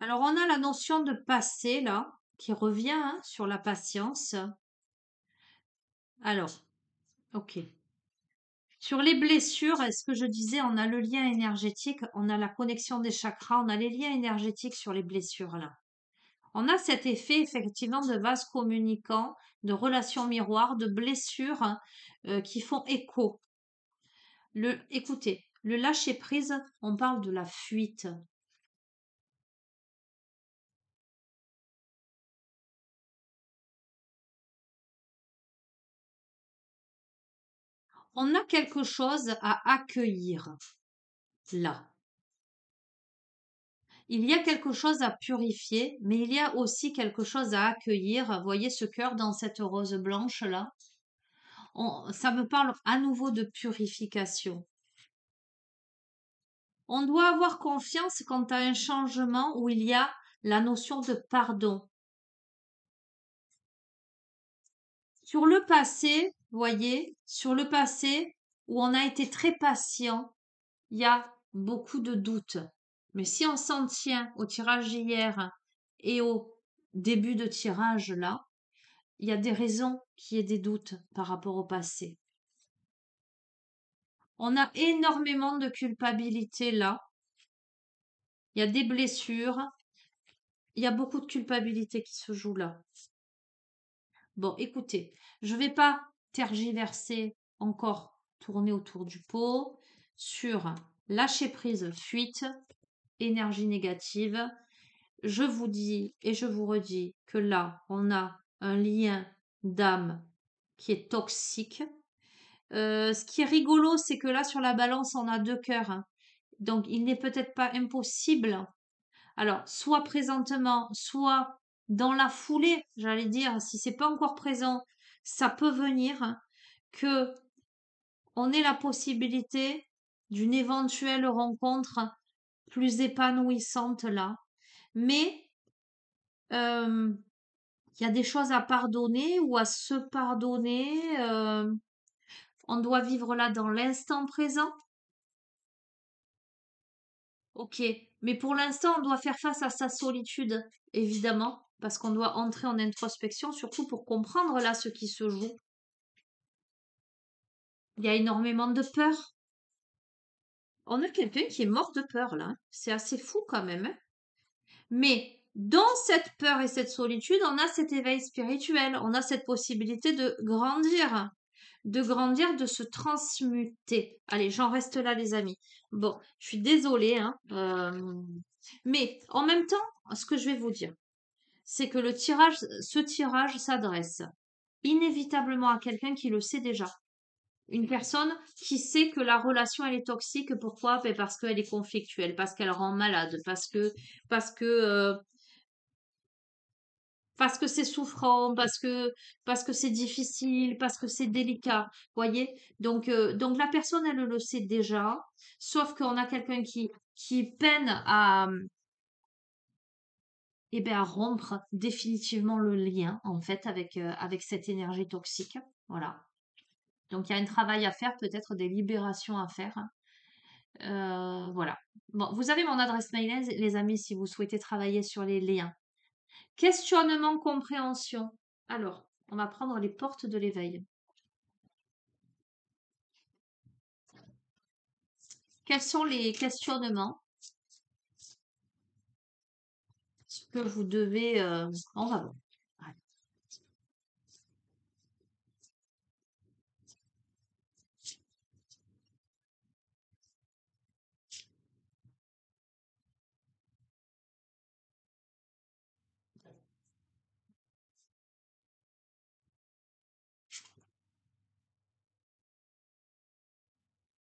Alors on a la notion de passé là, qui revient, hein, sur la patience. Alors, ok. Sur les blessures, est-ce que je disais, on a le lien énergétique, on a la connexion des chakras, on a les liens énergétiques sur les blessures là. On a cet effet effectivement de vase communicant, de relations miroirs, de blessures, hein, qui font écho. Écoutez, le lâcher prise, on parle de la fuite. On a quelque chose à accueillir là. Il y a quelque chose à purifier, mais il y a aussi quelque chose à accueillir. Voyez ce cœur dans cette rose blanche là. Ça me parle à nouveau de purification. On doit avoir confiance quant à un changement où il y a la notion de pardon. Sur le passé, voyez, sur le passé où on a été très patient, il y a beaucoup de doutes. Mais si on s'en tient au tirage d'hier et au début de tirage là, il y a des raisons qui aient des doutes par rapport au passé. On a énormément de culpabilité là. Il y a des blessures. Il y a beaucoup de culpabilité qui se joue là. Bon, écoutez, je ne vais pas tergiverser encore tourner autour du pot sur lâcher prise, fuite, énergie négative. Je vous dis et je vous redis que là, on a un lien d'âme qui est toxique. Ce qui est rigolo, c'est que là, sur la balance, on a 2 cœurs, hein. Donc, il n'est peut-être pas impossible, alors, soit présentement, soit dans la foulée, j'allais dire, si c'est pas encore présent, ça peut venir, hein, que on ait la possibilité d'une éventuelle rencontre plus épanouissante là. Mais il y a des choses à pardonner ou à se pardonner. On doit vivre là dans l'instant présent. Ok, mais pour l'instant, on doit faire face à sa solitude, évidemment, parce qu'on doit entrer en introspection, surtout pour comprendre là ce qui se joue. Il y a énormément de peur. On a quelqu'un qui est mort de peur là, hein. C'est assez fou quand même, hein. Mais dans cette peur et cette solitude, on a cet éveil spirituel, on a cette possibilité de grandir, de se transmuter. Allez, j'en reste là, les amis. Bon, je suis désolée, hein, mais en même temps, ce que je vais vous dire, c'est que ce tirage s'adresse inévitablement à quelqu'un qui le sait déjà. Une personne qui sait que la relation elle est toxique. Pourquoi? Ben parce qu'elle est conflictuelle, parce qu'elle rend malade, parce que euh, parce que c'est souffrant, parce que c'est difficile, parce que c'est délicat, voyez? Donc la personne elle le sait déjà, sauf qu'on a quelqu'un qui peine à eh ben, à rompre définitivement le lien en fait avec cette énergie toxique. Voilà. Donc il y a un travail à faire, peut-être des libérations à faire. Voilà. Bon, vous avez mon adresse mail, les amis, si vous souhaitez travailler sur les liens. Questionnement, compréhension. Alors, on va prendre les portes de l'éveil. Quels sont les questionnements que vous devez... on va voir. Allez.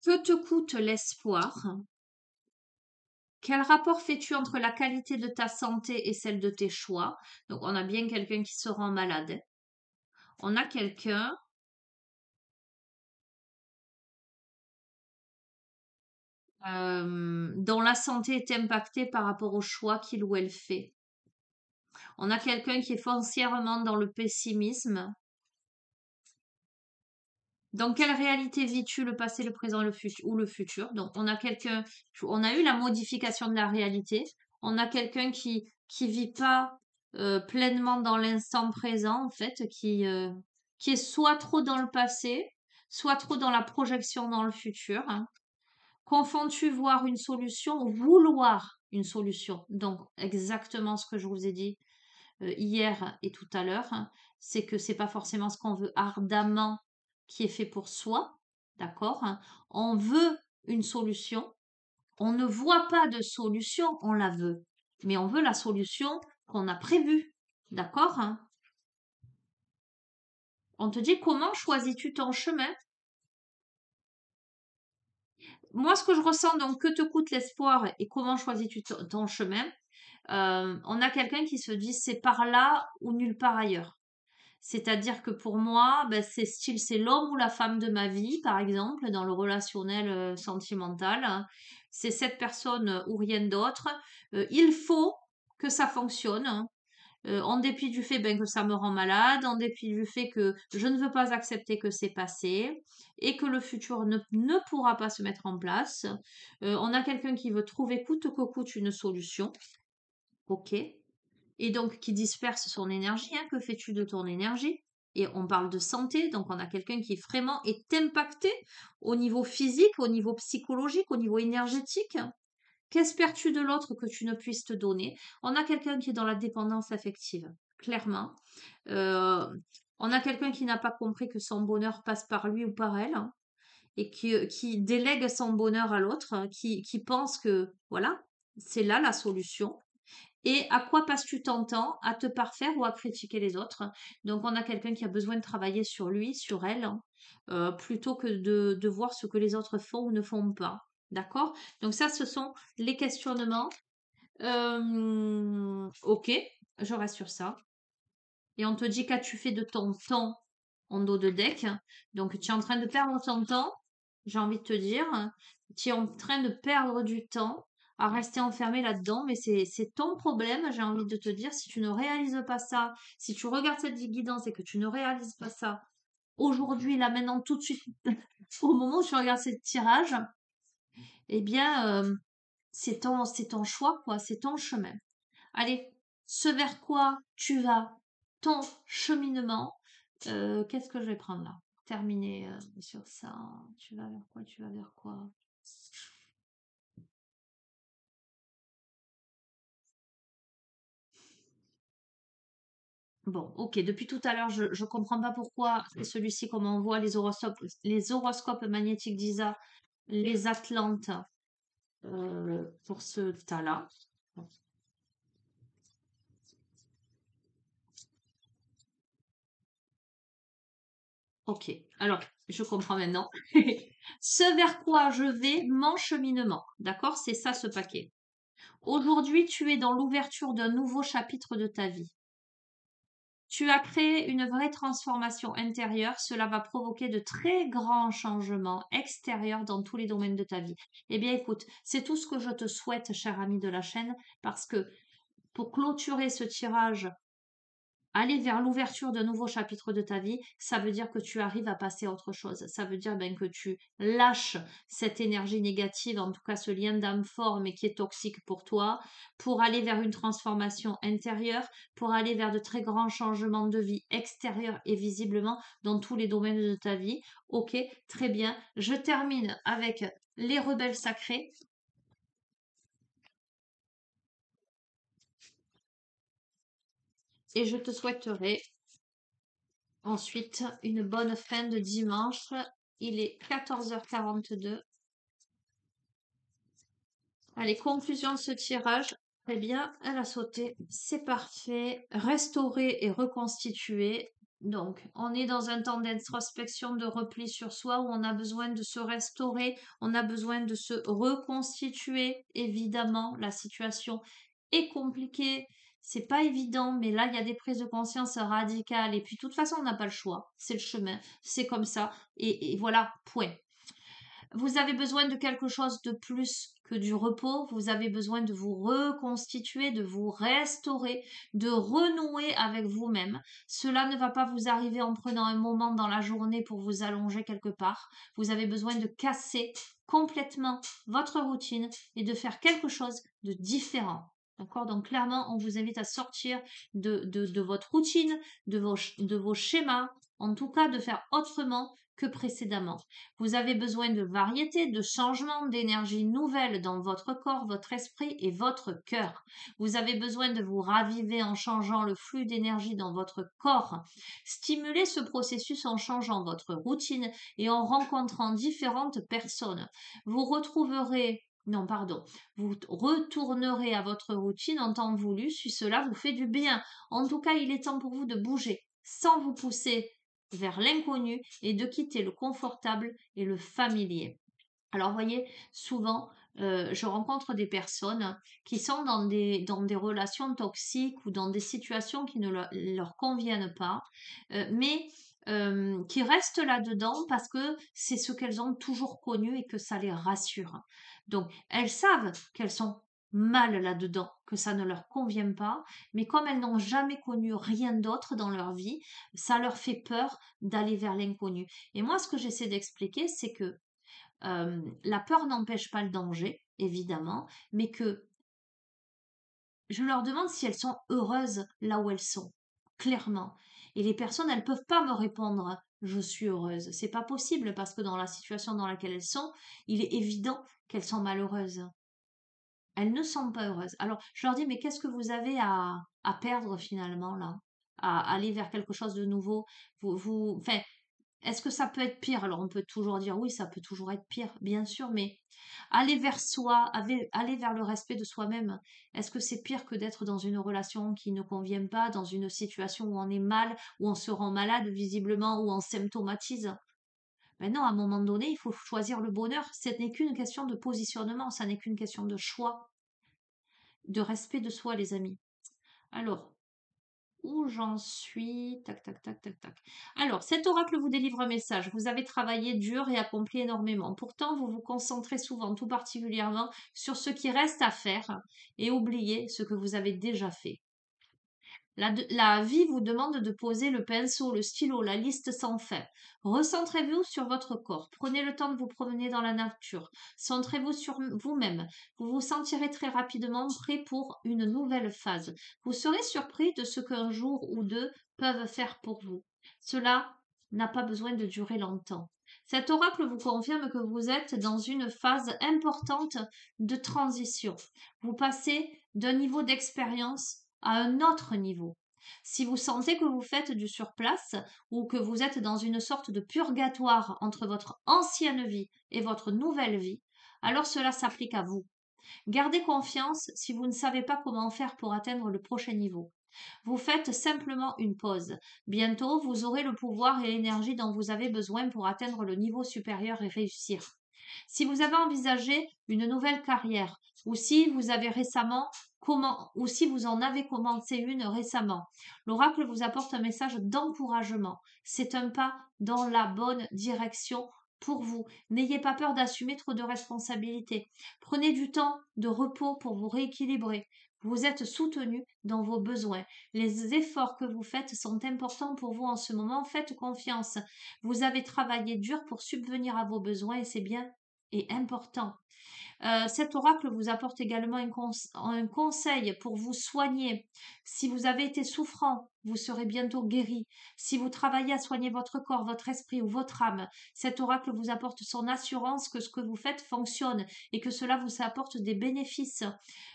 Que te coûte l'espoir? Quel rapport fais-tu entre la qualité de ta santé et celle de tes choix? Donc, on a bien quelqu'un qui se rend malade. On a quelqu'un dont la santé est impactée par rapport au choix qu'il ou elle fait. On a quelqu'un qui est foncièrement dans le pessimisme. Dans quelle réalité vis-tu le passé, le présent, le futur ou le futur? Donc on a eu la modification de la réalité. On a quelqu'un qui vit pas pleinement dans l'instant présent en fait, qui est soit trop dans le passé, soit trop dans la projection dans le futur, hein. Confonds-tu voir une solution ou vouloir une solution? Donc exactement ce que je vous ai dit hier et tout à l'heure, hein, c'est que c'est pas forcément ce qu'on veut ardemment qui est fait pour soi, d'accord, hein. On veut une solution, on ne voit pas de solution, on la veut, mais on veut la solution qu'on a prévue, d'accord, hein. On te dit comment choisis-tu ton chemin? Moi, ce que je ressens, donc, que te coûte l'espoir et comment choisis-tu ton chemin? On a quelqu'un qui se dit c'est par là ou nulle part ailleurs. C'est-à-dire que pour moi, ben, c'est l'homme ou la femme de ma vie, par exemple, dans le relationnel sentimental, hein. C'est cette personne ou rien d'autre. Il faut que ça fonctionne, hein. En dépit du fait ben, que ça me rend malade, en dépit du fait que je ne veux pas accepter que c'est passé et que le futur ne pourra pas se mettre en place. On a quelqu'un qui veut trouver coûte que coûte une solution. Ok. Et donc qui disperse son énergie, hein. Que fais-tu de ton énergie? Et on parle de santé, donc on a quelqu'un qui vraiment est impacté au niveau physique, au niveau psychologique, au niveau énergétique. Qu'espères-tu de l'autre que tu ne puisses te donner? On a quelqu'un qui est dans la dépendance affective, clairement. Euh, on a quelqu'un qui n'a pas compris que son bonheur passe par lui ou par elle, hein. et qui délègue son bonheur à l'autre, hein, qui pense que, voilà, c'est là la solution. Et à quoi passes-tu ton temps? À te parfaire ou à critiquer les autres? Donc, on a quelqu'un qui a besoin de travailler sur lui, sur elle, hein, plutôt que de voir ce que les autres font ou ne font pas. D'accord? Donc, ça, ce sont les questionnements. Ok, je reste sur ça. Et on te dit qu'as-tu fait de ton temps en dos de deck. Donc, tu es en train de perdre ton temps, j'ai envie de te dire. Tu es en train de perdre du temps à rester enfermé là-dedans, mais c'est ton problème, j'ai envie de te dire. Si tu ne réalises pas ça, si tu regardes cette guidance et que tu ne réalises pas ça aujourd'hui, là, maintenant, tout de suite, au moment où tu regardes ce tirage, eh bien, c'est ton choix, quoi, c'est ton chemin. Allez, ce vers quoi tu vas, ton cheminement. Qu'est-ce que je vais prendre là? Terminer sur ça. Tu vas vers quoi? Tu vas vers quoi? Bon, ok. Depuis tout à l'heure, je ne comprends pas pourquoi c'est celui-ci, comme on voit les horoscopes magnétiques d'Isa, les Atlantes pour ce tas-là. Bon, ok. Alors, je comprends maintenant. Ce vers quoi je vais, mon cheminement. D'accord? C'est ça ce paquet. Aujourd'hui, tu es dans l'ouverture d'un nouveau chapitre de ta vie. Tu as créé une vraie transformation intérieure. Cela va provoquer de très grands changements extérieurs dans tous les domaines de ta vie. Eh bien, écoute, c'est tout ce que je te souhaite, cher ami de la chaîne, parce que pour clôturer ce tirage, aller vers l'ouverture d'un nouveau chapitre de ta vie, ça veut dire que tu arrives à passer à autre chose. Ça veut dire ben, que tu lâches cette énergie négative, en tout cas ce lien d'âme fort mais qui est toxique pour toi, pour aller vers une transformation intérieure, pour aller vers de très grands changements de vie extérieurs et visiblement dans tous les domaines de ta vie. Ok, très bien. Je termine avec les rebelles sacrés. Et je te souhaiterais ensuite une bonne fin de dimanche. Il est 14h42. Allez, conclusion de ce tirage. Très bien, elle a sauté. C'est parfait. Restaurer et reconstituer. Donc, on est dans un temps d'introspection, de repli sur soi où on a besoin de se restaurer, on a besoin de se reconstituer. Évidemment, la situation est compliquée. C'est pas évident, mais là, il y a des prises de conscience radicales. Et puis, de toute façon, on n'a pas le choix. C'est le chemin. C'est comme ça. Et voilà, point. Vous avez besoin de quelque chose de plus que du repos. Vous avez besoin de vous reconstituer, de vous restaurer, de renouer avec vous-même. Cela ne va pas vous arriver en prenant un moment dans la journée pour vous allonger quelque part. Vous avez besoin de casser complètement votre routine et de faire quelque chose de différent. D'accord? Donc clairement, on vous invite à sortir de votre routine, de vos schémas, en tout cas de faire autrement que précédemment. Vous avez besoin de variété, de changement, d'énergie nouvelle dans votre corps, votre esprit et votre cœur. Vous avez besoin de vous raviver en changeant le flux d'énergie dans votre corps. Stimulez ce processus en changeant votre routine et en rencontrant différentes personnes. Vous retrouverez non, pardon. Vous retournerez à votre routine en temps voulu si cela vous fait du bien. En tout cas, il est temps pour vous de bouger sans vous pousser vers l'inconnu et de quitter le confortable et le familier. Alors, vous voyez, souvent, je rencontre des personnes qui sont dans des relations toxiques ou dans des situations qui ne leur conviennent pas, mais qui restent là-dedans parce que c'est ce qu'elles ont toujours connu et que ça les rassure. Donc, elles savent qu'elles sont mal là-dedans, que ça ne leur convient pas, mais comme elles n'ont jamais connu rien d'autre dans leur vie, ça leur fait peur d'aller vers l'inconnu. Et moi, ce que j'essaie d'expliquer, c'est que la peur n'empêche pas le danger, évidemment, mais que je leur demande si elles sont heureuses là où elles sont, clairement. Et les personnes, elles peuvent pas me répondre je suis heureuse. C'est pas possible parce que dans la situation dans laquelle elles sont, il est évident qu'elles sont malheureuses. Elles ne sont pas heureuses. Alors, je leur dis mais qu'est-ce que vous avez à perdre finalement là? À aller vers quelque chose de nouveau? Enfin, Est-ce que ça peut être pire? Alors on peut toujours dire oui, ça peut toujours être pire, bien sûr, mais aller vers soi, aller vers le respect de soi-même, est-ce que c'est pire que d'être dans une relation qui ne convient pas, dans une situation où on est mal, où on se rend malade visiblement, où on symptomatise? Ben non, à un moment donné, il faut choisir le bonheur. Ce n'est qu'une question de positionnement, ça n'est qu'une question de choix, de respect de soi, les amis. Alors, où j'en suis? Tac, tac, tac, tac, tac. Alors, cet oracle vous délivre un message. Vous avez travaillé dur et accompli énormément. Pourtant, vous vous concentrez souvent, tout particulièrement, sur ce qui reste à faire et oubliez ce que vous avez déjà fait. La vie vous demande de poser le pinceau, le stylo, la liste sans fin. Recentrez-vous sur votre corps. Prenez le temps de vous promener dans la nature. Centrez-vous sur vous-même. Vous vous sentirez très rapidement prêt pour une nouvelle phase. Vous serez surpris de ce qu'un jour ou deux peuvent faire pour vous. Cela n'a pas besoin de durer longtemps. Cet oracle vous confirme que vous êtes dans une phase importante de transition. Vous passez d'un niveau d'expérience à un autre niveau. Si vous sentez que vous faites du surplace ou que vous êtes dans une sorte de purgatoire entre votre ancienne vie et votre nouvelle vie, alors cela s'applique à vous. Gardez confiance si vous ne savez pas comment faire pour atteindre le prochain niveau. Vous faites simplement une pause. Bientôt, vous aurez le pouvoir et l'énergie dont vous avez besoin pour atteindre le niveau supérieur et réussir. Si vous avez envisagé une nouvelle carrière ou si vous avez récemment ou si vous en avez commencé une récemment, l'oracle vous apporte un message d'encouragement. C'est un pas dans la bonne direction pour vous. N'ayez pas peur d'assumer trop de responsabilités. Prenez du temps de repos pour vous rééquilibrer. Vous êtes soutenu dans vos besoins. Les efforts que vous faites sont importants pour vous en ce moment. Faites confiance. Vous avez travaillé dur pour subvenir à vos besoins et c'est bien et important. Cet oracle vous apporte également un conseil pour vous soigner. Si vous avez été souffrant, vous serez bientôt guéri. Si vous travaillez à soigner votre corps, votre esprit ou votre âme, cet oracle vous apporte son assurance que ce que vous faites fonctionne et que cela vous apporte des bénéfices.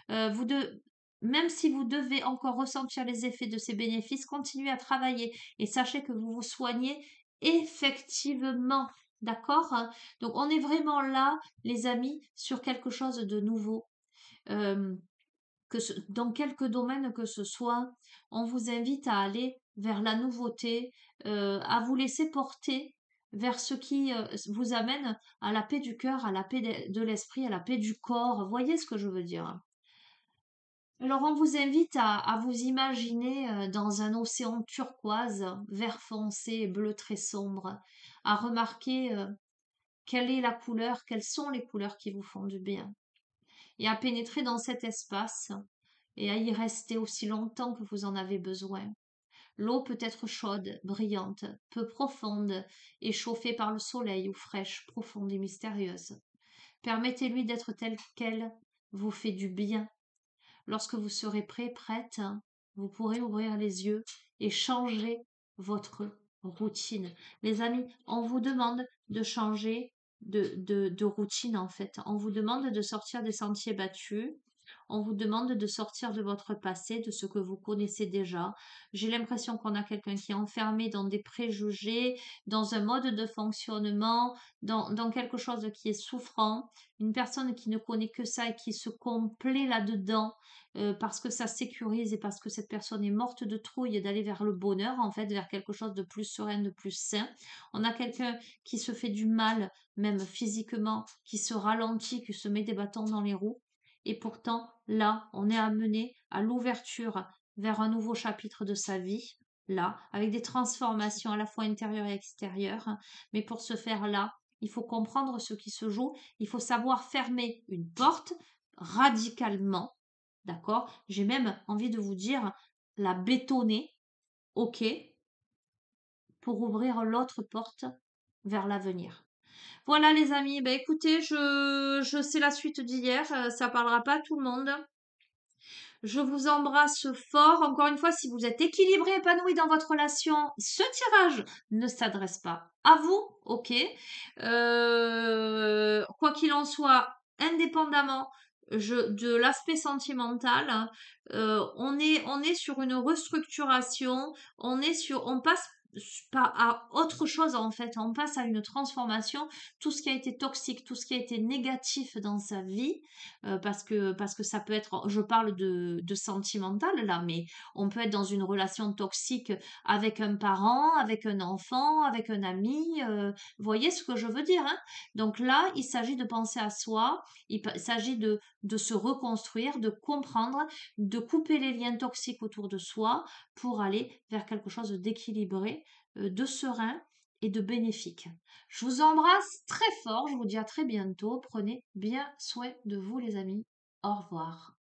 Même si vous devez encore ressentir les effets de ces bénéfices, continuez à travailler et sachez que vous vous soignez effectivement. D'accord? Donc, on est vraiment là, les amis, sur quelque chose de nouveau. Euh, dans quelques domaines que ce soit, on vous invite à aller vers la nouveauté, à vous laisser porter vers ce qui vous amène à la paix du cœur, à la paix de l'esprit, à la paix du corps. Voyez ce que je veux dire? Alors, on vous invite à vous imaginer dans un océan turquoise, vert foncé, bleu très sombre, à remarquer quelle est la couleur, quelles sont les couleurs qui vous font du bien, et à pénétrer dans cet espace et à y rester aussi longtemps que vous en avez besoin. L'eau peut être chaude, brillante, peu profonde, et chauffée par le soleil ou fraîche, profonde et mystérieuse. Permettez-lui d'être telle qu'elle vous fait du bien. Lorsque vous serez prêt, prête, vous pourrez ouvrir les yeux et changer votre routine. Les amis, on vous demande de changer de routine en fait. On vous demande de sortir des sentiers battus. On vous demande de sortir de votre passé, de ce que vous connaissez déjà. J'ai l'impression qu'on a quelqu'un qui est enfermé dans des préjugés, dans un mode de fonctionnement, dans quelque chose qui est souffrant. Une personne qui ne connaît que ça et qui se complaît là-dedans parce que ça sécurise et parce que cette personne est morte de trouille d'aller vers le bonheur, en fait, vers quelque chose de plus serein, de plus sain. On a quelqu'un qui se fait du mal, même physiquement, qui se ralentit, qui se met des bâtons dans les roues. Et pourtant, là, on est amené à l'ouverture vers un nouveau chapitre de sa vie, là, avec des transformations à la fois intérieures et extérieures. Mais pour ce faire là, il faut comprendre ce qui se joue, il faut savoir fermer une porte radicalement. D'accord? J'ai même envie de vous dire la bétonner, ok, pour ouvrir l'autre porte vers l'avenir. Voilà les amis, ben écoutez, je sais la suite d'hier, ça parlera pas à tout le monde. Je vous embrasse fort. Encore une fois, si vous êtes équilibré, épanoui dans votre relation, ce tirage ne s'adresse pas à vous, ok. Quoi qu'il en soit, indépendamment de l'aspect sentimental, on est sur une restructuration, on passe à autre chose en fait. On passe à une transformation. Tout ce qui a été toxique, tout ce qui a été négatif dans sa vie, parce que ça peut être, je parle de sentimental là, mais on peut être dans une relation toxique avec un parent, avec un enfant, avec un ami. Vous voyez ce que je veux dire, hein? Donc là, il s'agit de penser à soi. Il s'agit de se reconstruire, de comprendre, de couper les liens toxiques autour de soi pour aller vers quelque chose d'équilibré, de serein et de bénéfique. Je vous embrasse très fort, je vous dis à très bientôt. Prenez bien soin de vous les amis. Au revoir.